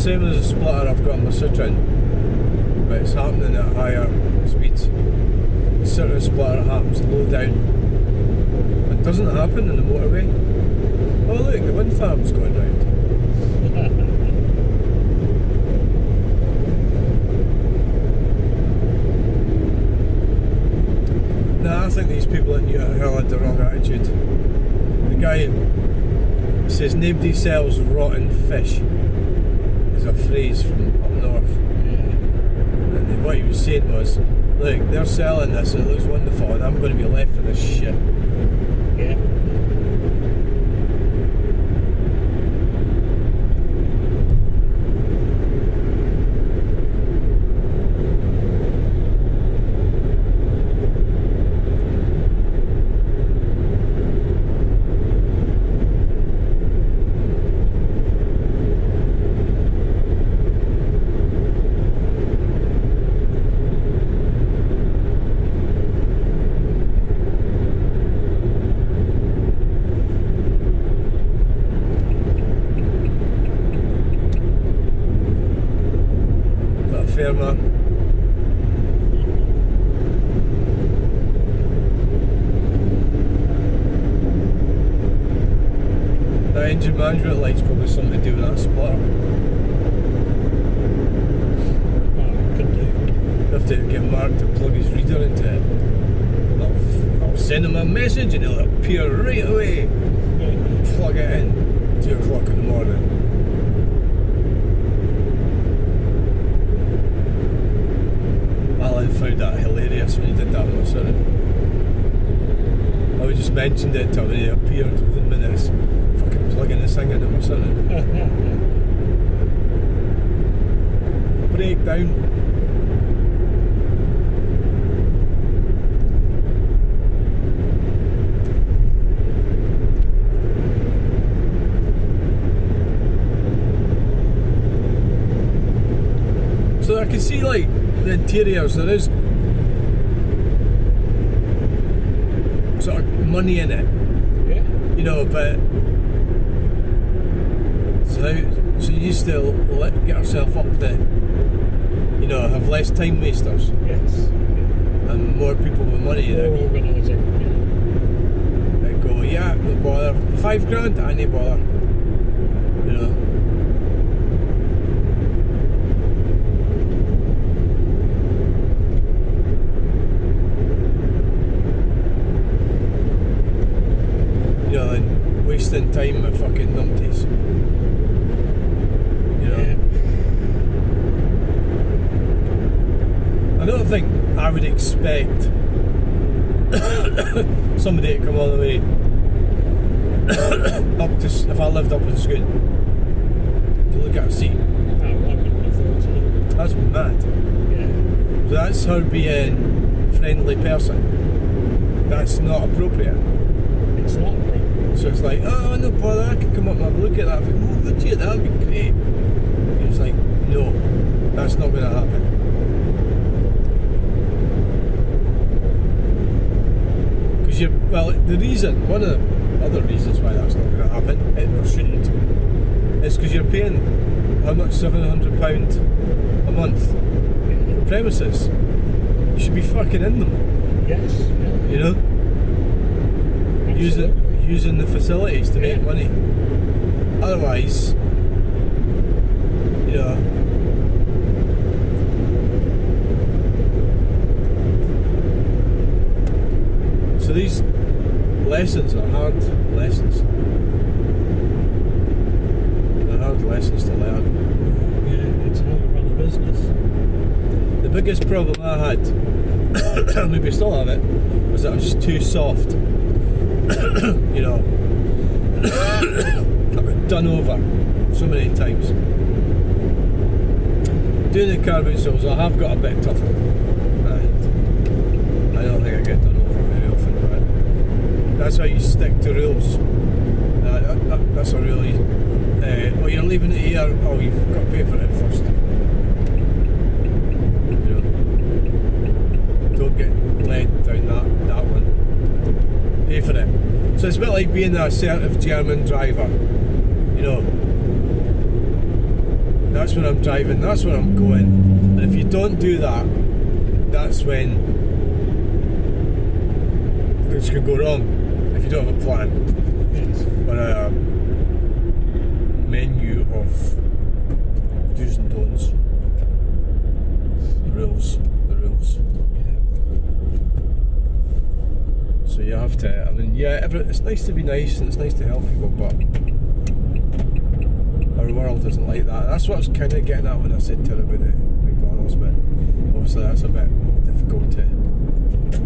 Same as the splitter I've got on my Citroen, but it's happening at higher speeds. The Citroen splitter happens low down. It doesn't happen in the motorway. Oh look, the wind farm's going round. Nah, I think these people at Newarthill had the wrong attitude. The guy says nobody sells rotten fish. A phrase from up north, and what he was saying was, look, they're selling this and it looks wonderful and I'm going to be left with this shit. Yeah. Firma. The engine management light's probably something to do with that splitter. Oh, could do. You have to get Mark to plug his reader into it. I'll send him a message and it'll appear right away. Plug it in. morning. Alan found that hilarious when he did that on my son. I just mentioned it to him and he appeared within minutes, fucking plugging this thing into my son. Breakdown. So I can see like the interiors, there is sort of money in it, Yeah. you know, but so you used to get yourself up there, you know, have less time wasters Yes. and more people with money More that organising. go, yeah, no bother, £5 I ain't bother, you know. You know, and wasting time with fucking numpties. You know? Yeah. I don't think I would expect somebody to come all the way up to, if I lived up in Scoot, to look at a seat. I wouldn't have thought so. That's mad. Yeah. So that's her being a friendly person. That's not appropriate. It's not appropriate. So it's like, oh, no bother, I can come up and have a look at that. I think, oh, look at that, would be great. And it's like, no, that's not going to happen. Because you're, well, the reason, one of the other reasons why that's not going to happen, or shouldn't, is because you're paying, how much, £700 a month for premises. You should be fucking in them, Yes. Yeah. you know? Using the facilities to make money. Otherwise, you know, so these lessons are hard lessons. They're hard lessons to learn. Yeah, it's how to run a business. The biggest problem I had, maybe I still have it, was that I was just too soft. You know, I've got done over so many times. Doing the car boot sales, I have got a bit tougher, and I don't think I get done over very often. But that's how you stick to rules. That's a really. Oh, you're leaving it here. Oh, you've got to pay for it first. You know, don't get led down that one. Pay for it. So it's a bit like being an assertive German driver. You know, that's when I'm driving, that's when I'm going. And if you don't do that, that's when things could go wrong. If you don't have a plan. Yes. Or a menu of do's and don'ts. The rules. So you have to, I mean, yeah, it's nice to be nice and it's nice to help people, but our world isn't like that. That's what I was kind of getting at when I said to her about the McDonald's, but obviously that's a bit difficult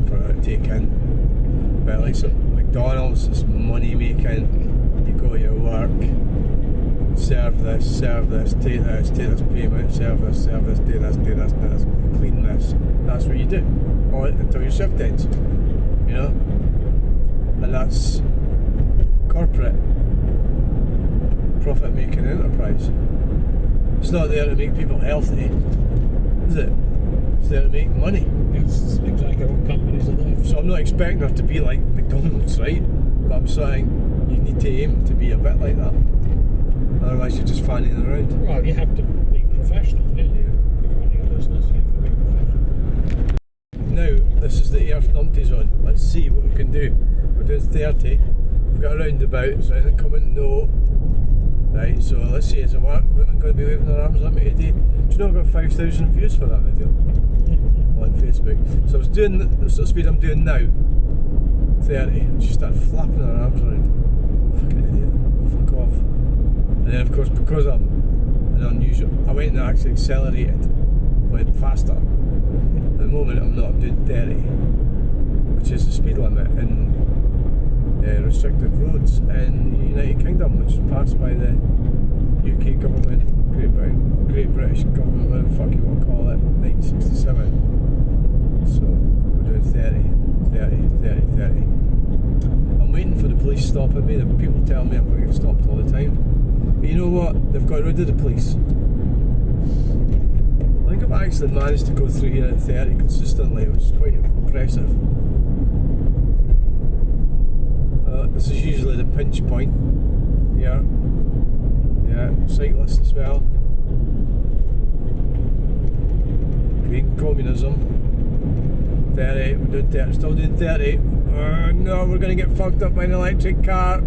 for her to take in. But like, so McDonald's is money making. You go to your work, serve this, take this payment, serve this, do this, clean this. That's what you do, all until your shift ends. You know, and that's corporate profit-making enterprise. It's not there to make people healthy, is it? It's there to make money. That's exactly what companies are there for. So I'm not expecting her to be like McDonald's, right? But I'm saying you need to aim to be a bit like that. Otherwise, you're just fanning around. Well, you have to be professional. Yeah. If you're running a business, you have to be professional. Now, this is the Earth Numpty zone. Let's see what we can do. We're doing 30. We've got a roundabout. Is there anything coming? No. Right, so let's see. Is a woman going to be waving her arms at me today? Do you know I've got 5,000 views for that video on Facebook? So I was doing the sort of speed I'm doing now, 30. She started flapping her arms around. Fucking idiot. Fuck off. And then I've because I'm an unusual, I went and actually accelerated, went faster. At the moment I'm not, I'm doing 30, which is the speed limit in restricted roads in the United Kingdom, which was passed by the UK government, Great British government, whatever the fuck you want to call it, 1967. So we're doing 30. I'm waiting for the police stopping me. The people tell me I'm going to get stopped all the time. But you know what? They've got rid of the police. I think I've actually managed to go through here at 30 consistently, which is quite impressive. This is usually the pinch point. Yeah, cyclists as well. Green communism. 30, we're doing 30, still doing 30. No, we're going to get fucked up by an electric car.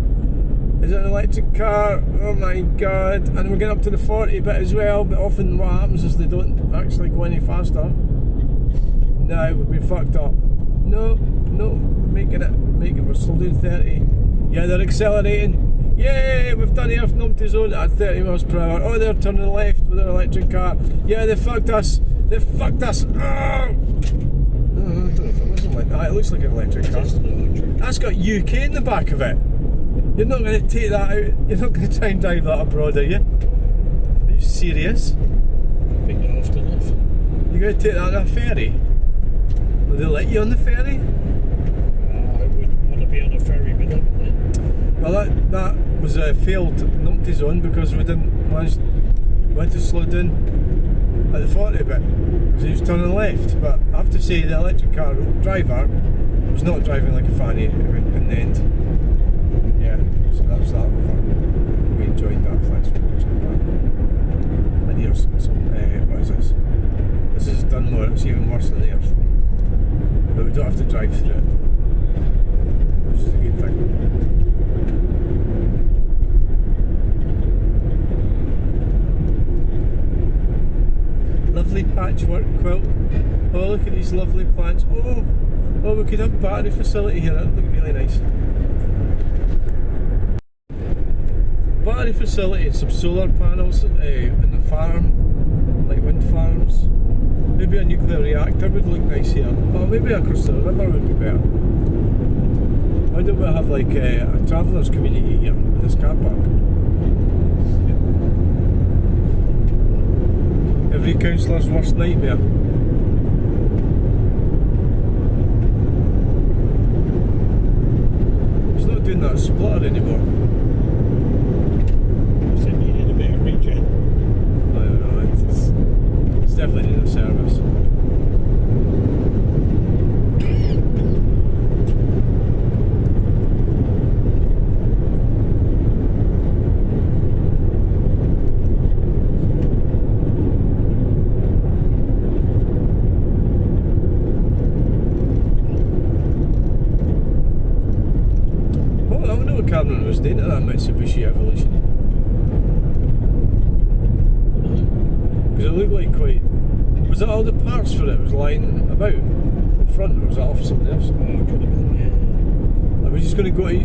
Is it an electric car? Oh my god. And we're getting up to the 40 bit as well, but often what happens is they don't actually go any faster. No, we've been fucked up. No, we're still doing 30. Yeah, they're accelerating. Yay, we've done the Earth numpty zone at 30 miles per hour. Oh, they're turning left with their electric car. Yeah, they fucked us. Oh! I don't know if it wasn't like that. It looks like an electric car. That's got UK in the back of it. You're not going to take that out. You're not going to try and drive that abroad, are you? Are you serious? Big daft enough. You're going to take that on a ferry? Will they let you on the ferry? I wouldn't want to be on a ferry with them. Well, that was a failed numpty zone because we didn't manage. We had to slow down at the 40 bit because he was turning left. But I have to say, the electric car driver was not driving like a fanny in the end. Yeah, so that's that over. We enjoyed that. Thanks for watching that. And here's some, what is this? This is Dunmore, it's even worse than the Earth. But we don't have to drive through it, which is a good thing. Lovely patchwork quilt. Oh, look at these lovely plants. Oh, we could have a battery facility here. That would look really nice. Battery facility and some solar panels in the farm, like wind farms. Maybe a nuclear reactor would look nice here. Or maybe across the river would be better. Why don't we have like a travellers community here in this car park? Every councillor's worst nightmare. It's not doing that splitter anymore. So it needed a bit of regen. I don't know, it's definitely in a service. Cameron was doing to that Mitsubishi Evolution. Because it looked like quite... Was it all the parts for it was lying about in front, or was that off something else? Oh, it could have been, yeah. Are we just going to go to...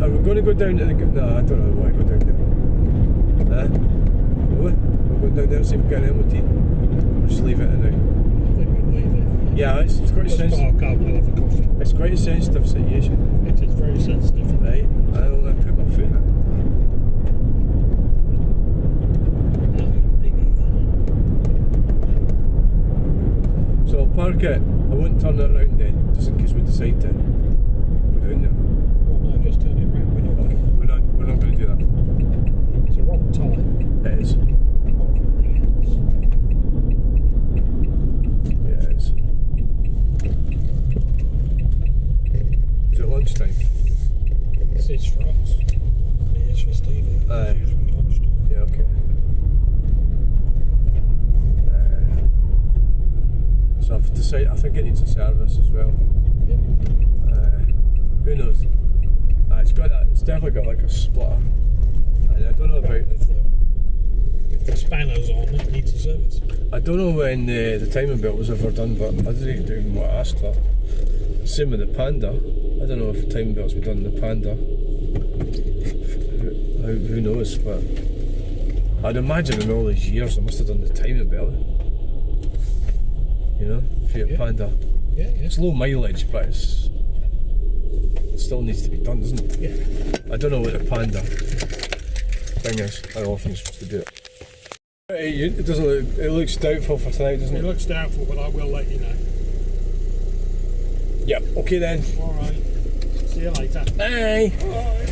Are we going to go down to the... No, I don't know why I go down there. What? We're going down there and see if we get an MOT? Or just leave it in now? I think we'll leave it. Yeah, it's quite Let's sensitive. park up, we'll have a coffee. It's quite a sensitive situation. It is very sensitive. Right, I'll put my foot in it. No, me neither. So I'll park it. I won't turn it around then, just in case we decide to go down there. Well, no, just turn it around. Okay, we're not going to do that. It's the wrong time. It is. Apart from anything else. Yeah, it is. Is it lunchtime? This is for us. And it is for Stevie. Aye. It's usually lunchtime. Yeah, okay. So I've decided, I think it needs a service as well. Yep. Who knows? It's definitely got like a splitter. And I don't know about... If the spanner's on, it needs a service. I don't know when the timing belt was ever done, but I didn't do what I asked for. Same with the Panda. I don't know if the timing belts were done in the Panda. Who knows, but I'd imagine in all these years I must have done the timing better. You know, Fiat Panda. Yeah, yeah. It's low mileage, but it still needs to be done, doesn't it? Yeah. I don't know what the Panda thing is, how often you're supposed to do it. It doesn't look, it looks doubtful for tonight, doesn't it? It looks doubtful, but I will let you know. Yep, okay then. Alright. See you later. Bye. Bye.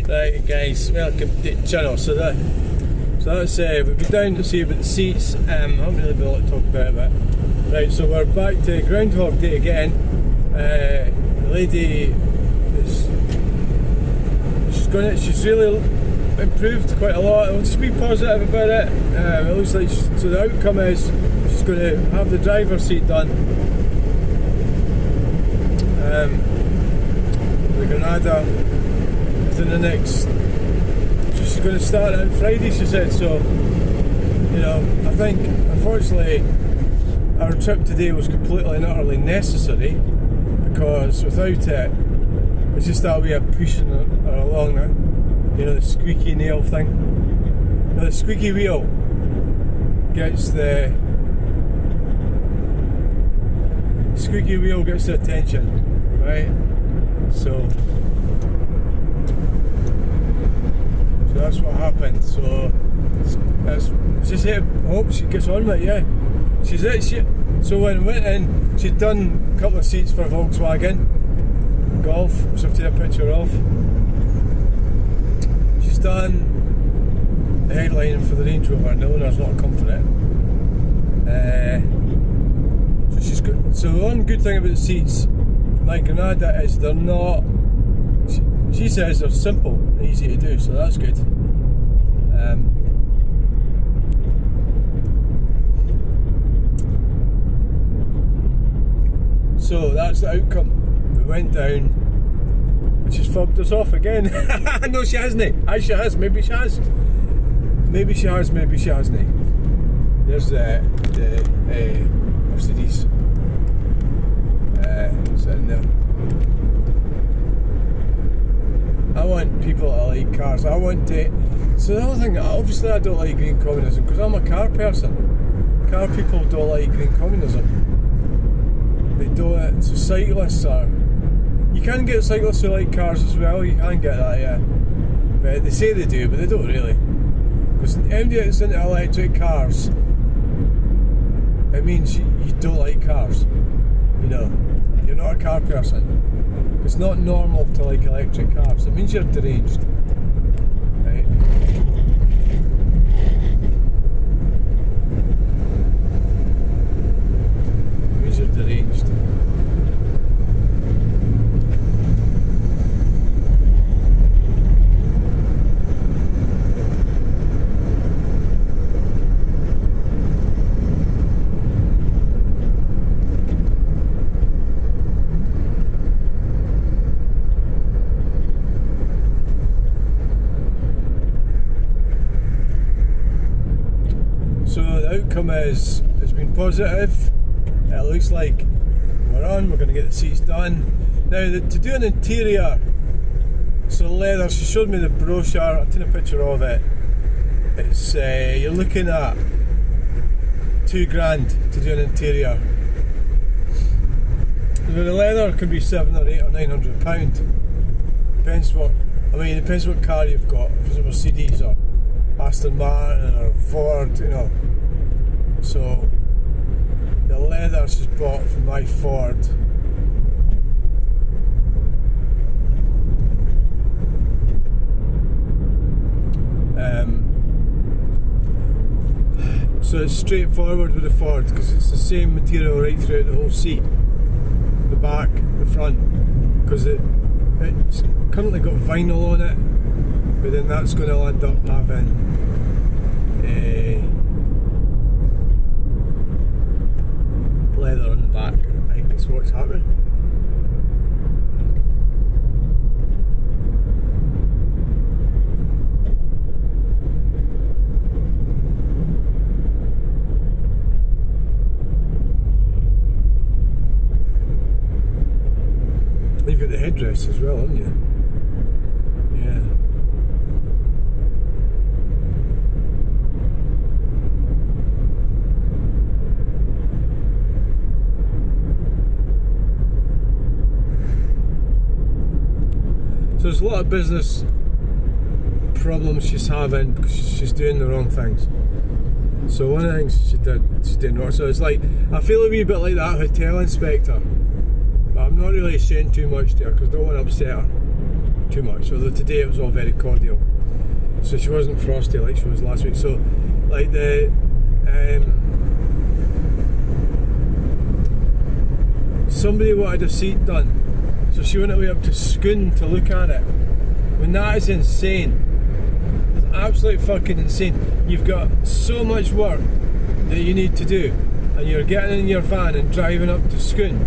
Right guys, welcome to the channel. So that's we've been down to see about the seats. I haven't really been able to talk about it. Right, so we're back to Groundhog Day again. The lady she's really improved quite a lot. I'll just be positive about it. It looks like so the outcome is she's going to have the driver's seat done. The Granada in the next, she's going to start on Friday, she said. So, you know, I think unfortunately our trip today was completely and utterly necessary, because without it, it's just that way of pushing her along now. You know, the squeaky nail thing. Now, the squeaky wheel gets the attention, right? So that's what happened. So she's here. I hope she gets on with it. Yeah, she's it. So when we went in, she'd done a couple of seats for Volkswagen Golf, which I've taken a picture of. She's done the headlining for the Range Rover, and the owner's not come for it. So she's good. So the one good thing about the seats, my Granada, is they're not. She says they're simple and easy to do, so that's good. So that's the outcome. We went down and she's fobbed us off again. No, she hasn't. Aye, she has. Maybe she has. Maybe she has. Maybe she hasn't. There's the Mercedes sitting there. I want people to like cars. I want to. So the other thing, obviously I don't like green communism because I'm a car person. Car people don't like green communism. They don't. So cyclists are. You can get cyclists who like cars as well. You can get that, yeah. But they say they do, but they don't really. Because anybody that's into electric cars, it means you don't like cars. You know, you're not a car person. It's not normal to like electric cars. It means you're deranged, right? It means you're deranged. So the outcome has been positive. It looks like we're going to get the seats done. Now to do an interior, so leather, she showed me the brochure, I've taken a picture of it. It's you're looking at $2,000 to do an interior. Now the leather can be £700 or £800 or £900. Depends what car you've got. If it's a Mercedes or Aston Martin or Ford, you know. So the leather she's bought from my Ford. So it's straightforward with the Ford because it's the same material right throughout the whole seat, the back, the front, because it's currently got vinyl on it, but then that's going to end up having leather on the back. I think that's what's happening. You've got the headrest as well, haven't you? Yeah. So there's a lot of business problems she's having because she's doing the wrong things. So one of the things she did wrong. So it's like, I feel a wee bit like that hotel inspector. But I'm not really saying too much to her because I don't want to upset her too much. Although today it was all very cordial. So she wasn't frosty like she was last week. So like the somebody wanted a seat done. So she went away up to Scone to look at it. I mean, that is insane. It's absolutely fucking insane. You've got so much work that you need to do, and you're getting in your van and driving up to Scone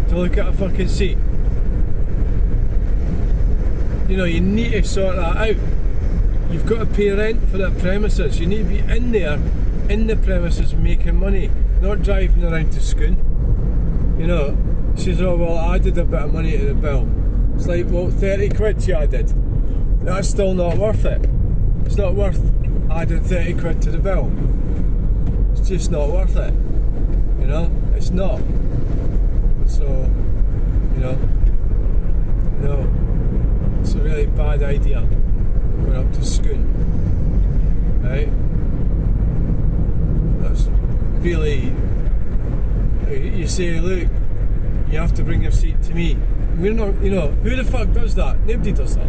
to look at a fucking seat. You know, you need to sort that out. You've got to pay rent for that premises. You need to be in there, in the premises, making money, not driving around to Scone. You know, she says, oh well, I added a bit of money to the bill. It's like, well, 30 quid she added. That's still not worth it. It's not worth adding 30 quid to the bill. It's just not worth it. You know, it's not. So, you know, no, it's a really bad idea going up to Scone, right? That's really, you say, look, you have to bring your seat to me. We're not, you know, who the fuck does that? Nobody does that.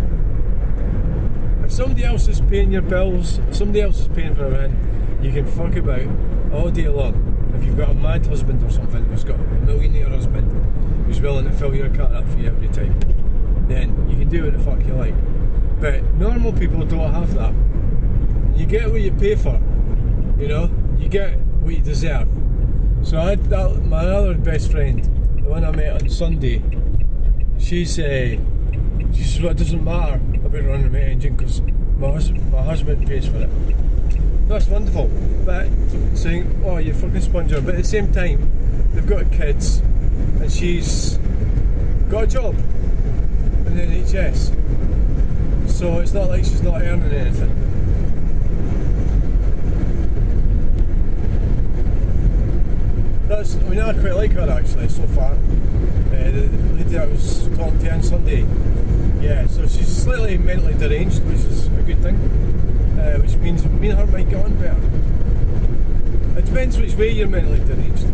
If somebody else is paying your bills, somebody else is paying for a rent, you can fuck about all day long. If you've got a mad husband or something who's got a millionaire husband who's willing to fill your car up for you every time, then you can do what the fuck you like. But normal people don't have that. You get what you pay for, you know? You get what you deserve. So I had my other best friend, the one I met on Sunday, she says, well, it doesn't matter about running my engine because my husband pays for it. That's wonderful, but saying, oh, you fucking sponger, but at the same time, they've got kids, and she's got a job in the NHS, so it's not like she's not earning anything. I quite like her actually so far. The lady I was talking to on Sunday, yeah, so she's slightly mentally deranged, which is a good thing. Which means me and her might get on better. It depends which way you're mentally deranged.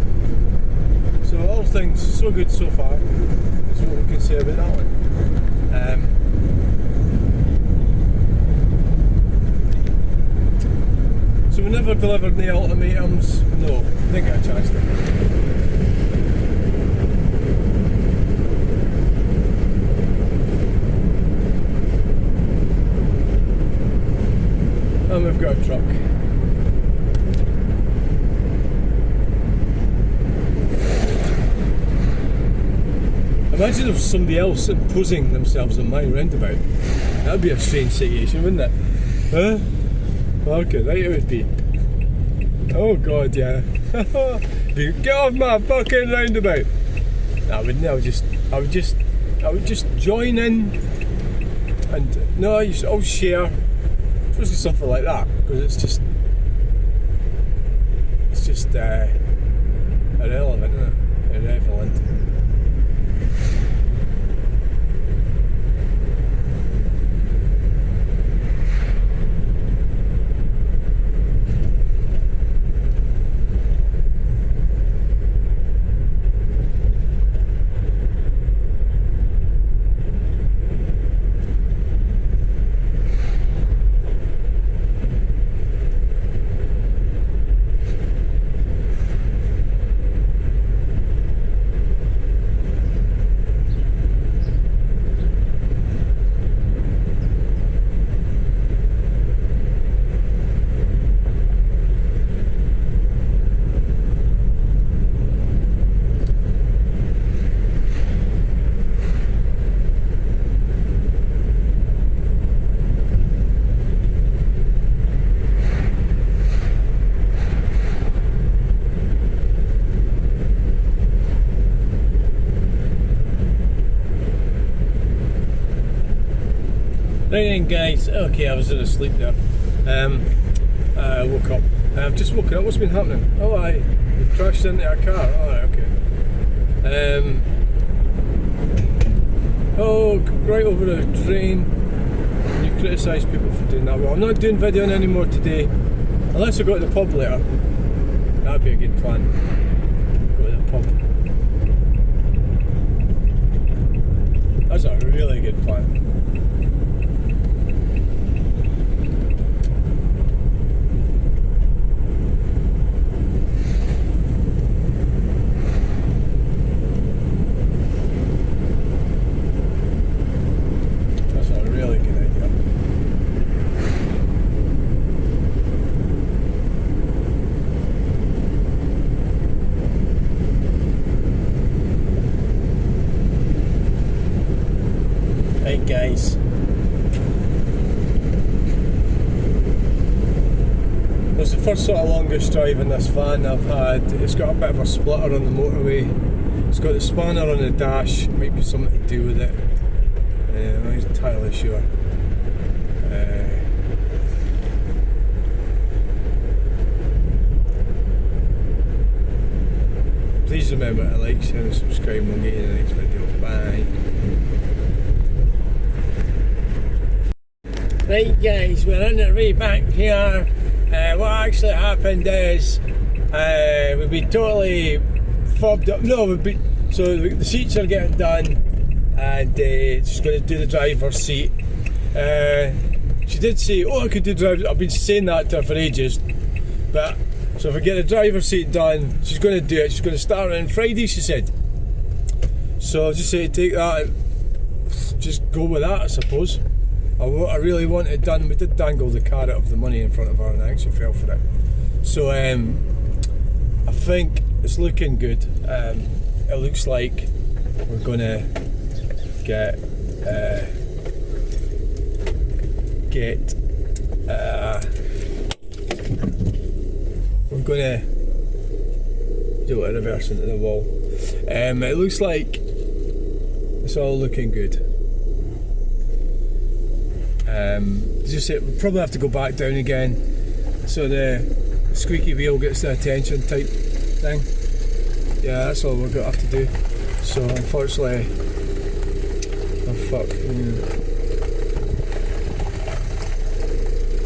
So all things so good so far is what we can say about that one. So we never delivered the ultimatums. No, didn't get a chance to. And we've got a truck. Imagine if somebody else imposing themselves on my roundabout. That'd be a strange situation, wouldn't it? Huh? Okay, right it would be. Oh god, yeah. Get off my fucking roundabout. No, I wouldn't. I would just join in, and no, I'll share. Especially something like that, because it's just irrelevant, isn't it? Irrelevant. Right then guys, okay, I was in asleep there. I woke up. I've just woken up, what's been happening? Oh we've crashed into a car, alright, okay. Oh, right over the drain. You criticise people for doing that. Well, I'm not doing videoing anymore today. Unless I go to the pub later. That'd be a good plan. Go to the pub. That's a really good plan. Right guys, it's the first sort of longest drive in this van I've had. It's got a bit of a splitter on the motorway. It's got the spanner on the dash, might be something to do with it. I'm not entirely sure. Please remember to like, share and subscribe. We'll get you in the next video. Bye. Right guys, we're on the way back here. What actually happened is we've been totally fobbed up. No, so the seats are getting done and she's going to do the driver's seat. She did say, oh, I could do driver's. I've been saying that to her for ages. But so if I get the driver's seat done, she's going to do it. She's going to start on Friday, she said. So I'll just say take that and just go with that, I suppose. I really want it done. We did dangle the carrot of the money in front of her and I actually fell for it. So I think it's looking good. It looks like we're gonna get we're gonna do a reverse into the wall. It looks like it's all looking good. Just say we'll probably have to go back down again so the squeaky wheel gets the attention type thing. Yeah, that's all we're going to have to do. So unfortunately, oh fuck,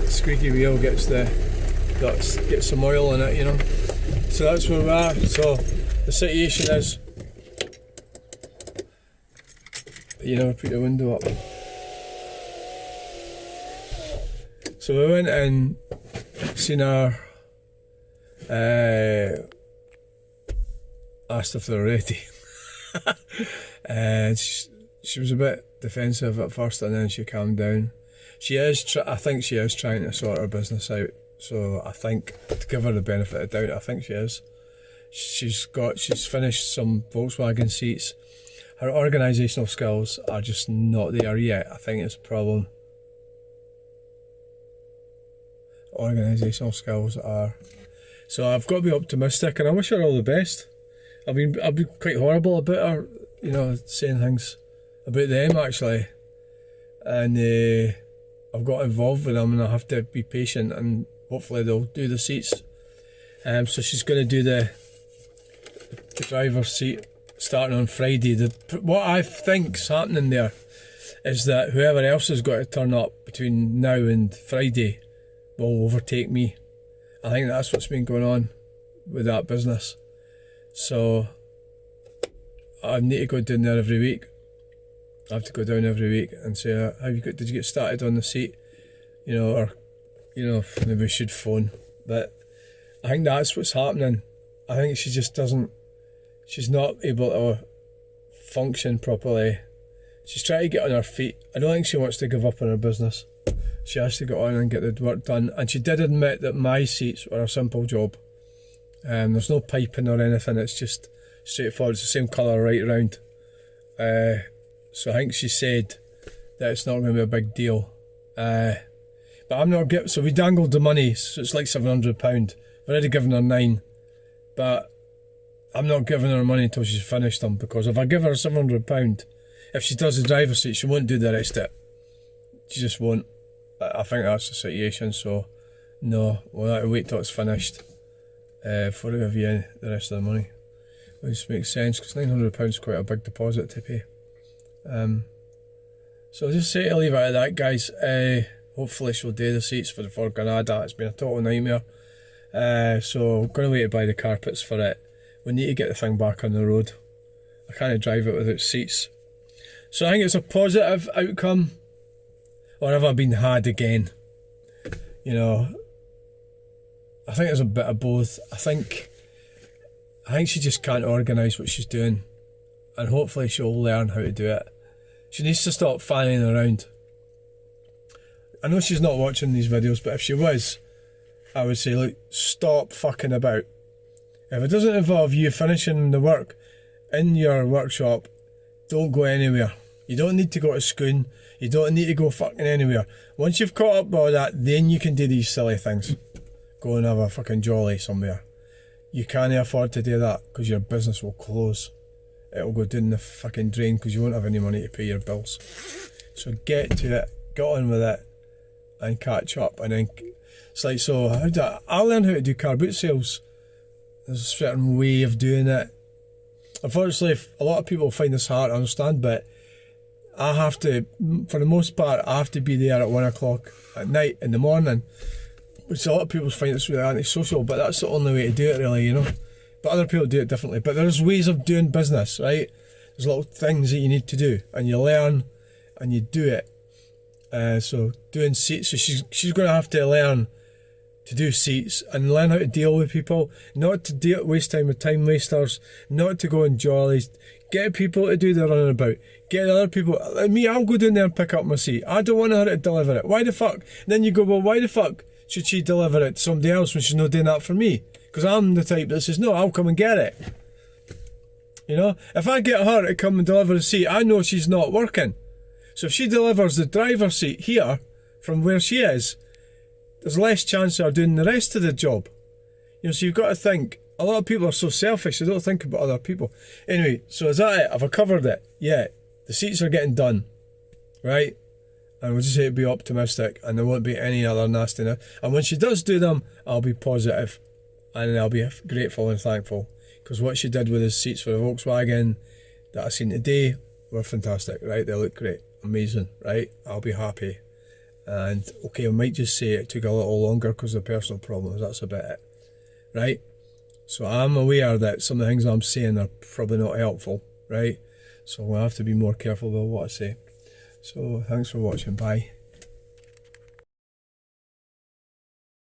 squeaky wheel gets some oil in it, you know. So that's where we are. So the situation is, you know, put the window up. So we went and seen her, asked if they were ready. And she was a bit defensive at first and then she calmed down. I think she is trying to sort her business out. So I think, to give her the benefit of the doubt, I think she is. She's finished some Volkswagen seats. Her organisational skills are just not there yet. I think it's a problem. Organisational skills are. So I've got to be optimistic and I wish her all the best. I've been quite horrible about her, you know, saying things about them actually. And I've got involved with them and I have to be patient and hopefully they'll do the seats. So she's going to do the driver's seat starting on Friday. What I think's happening there is that whoever else has got to turn up between now and Friday will overtake me. I think that's what's been going on with that business. So I need to go down there every week. I have to go down every week and say, did you get started on the seat? You know, or, you know, maybe we should phone. But I think that's what's happening. I think she just she's not able to function properly. She's trying to get on her feet. I don't think she wants to give up on her business. She has to get on and get the work done. And she did admit that my seats were a simple job. There's no piping or anything, it's just straightforward. It's the same colour right round. So I think she said that it's not going to be a big deal. But I'm not getting, so we dangled the money, so it's like £700. I've already given her 9. But I'm not giving her money until she's finished them, because if I give her £700, if she does the driver's seat, she won't do the rest of it. she just won't. I think that's the situation, so no, we'll have to wait till it's finished before we give you the rest of the money. Which makes sense, because £900 is quite a big deposit to pay. So I'll just say to leave it at that, guys. Hopefully she'll do the seats for the Ford Granada. It's been a total nightmare. So I'm going to wait to buy the carpets for it. We need to get the thing back on the road. I can't drive it without seats. So I think it's a positive outcome. Or have I been had again? You know, I think there's a bit of both. I think she just can't organise what she's doing, and hopefully she'll learn how to do it. She needs to stop fanning around. I know she's not watching these videos, but if she was, I would say, look, stop fucking about. If it doesn't involve you finishing the work in your workshop, don't go anywhere. You don't need to go to school. You don't need to go fucking anywhere. Once you've caught up with all that, then you can do these silly things. Go and have a fucking jolly somewhere. You can't afford to do that because your business will close. It'll go down the fucking drain because you won't have any money to pay your bills. So get to it, get on with it, and catch up. And then it's like, so I learned how to do car boot sales. There's a certain way of doing it. Unfortunately, a lot of people find this hard to understand, but I have to, for the most part, I have to be there at 1 o'clock at night in the morning, which a lot of people find it's really antisocial, but that's the only way to do it, really, you know. But other people do it differently. But there's ways of doing business, right? There's little things that you need to do, and you learn, and you do it. So doing seats, so she's going to have to learn to do seats and learn how to deal with people, not to waste time with time wasters, not to go on jollies. Get people to do their running about. Get other people, like me, I'll go down there and pick up my seat. I don't want her to deliver it. Why the fuck? And then you go, well, why the fuck should she deliver it to somebody else when she's not doing that for me? Because I'm the type that says, no, I'll come and get it. You know, if I get her to come and deliver the seat, I know she's not working. So if she delivers the driver's seat here from where she is, there's less chance of her doing the rest of the job. You know, so you've got to think. A lot of people are so selfish, they don't think about other people. Anyway, so is that it? Have I covered it? Yeah, the seats are getting done, right? And we'll just have to be optimistic, and there won't be any other nastiness. And when she does do them, I'll be positive, and I'll be grateful and thankful, because what she did with the seats for the Volkswagen that I seen today were fantastic, right? They look great, amazing, right? I'll be happy. And okay, I might just say it took a little longer because of personal problems. That's about it, right? So I'm aware that some of the things I'm saying are probably not helpful, right? So I'll have to be more careful about what I say. So thanks for watching. Bye.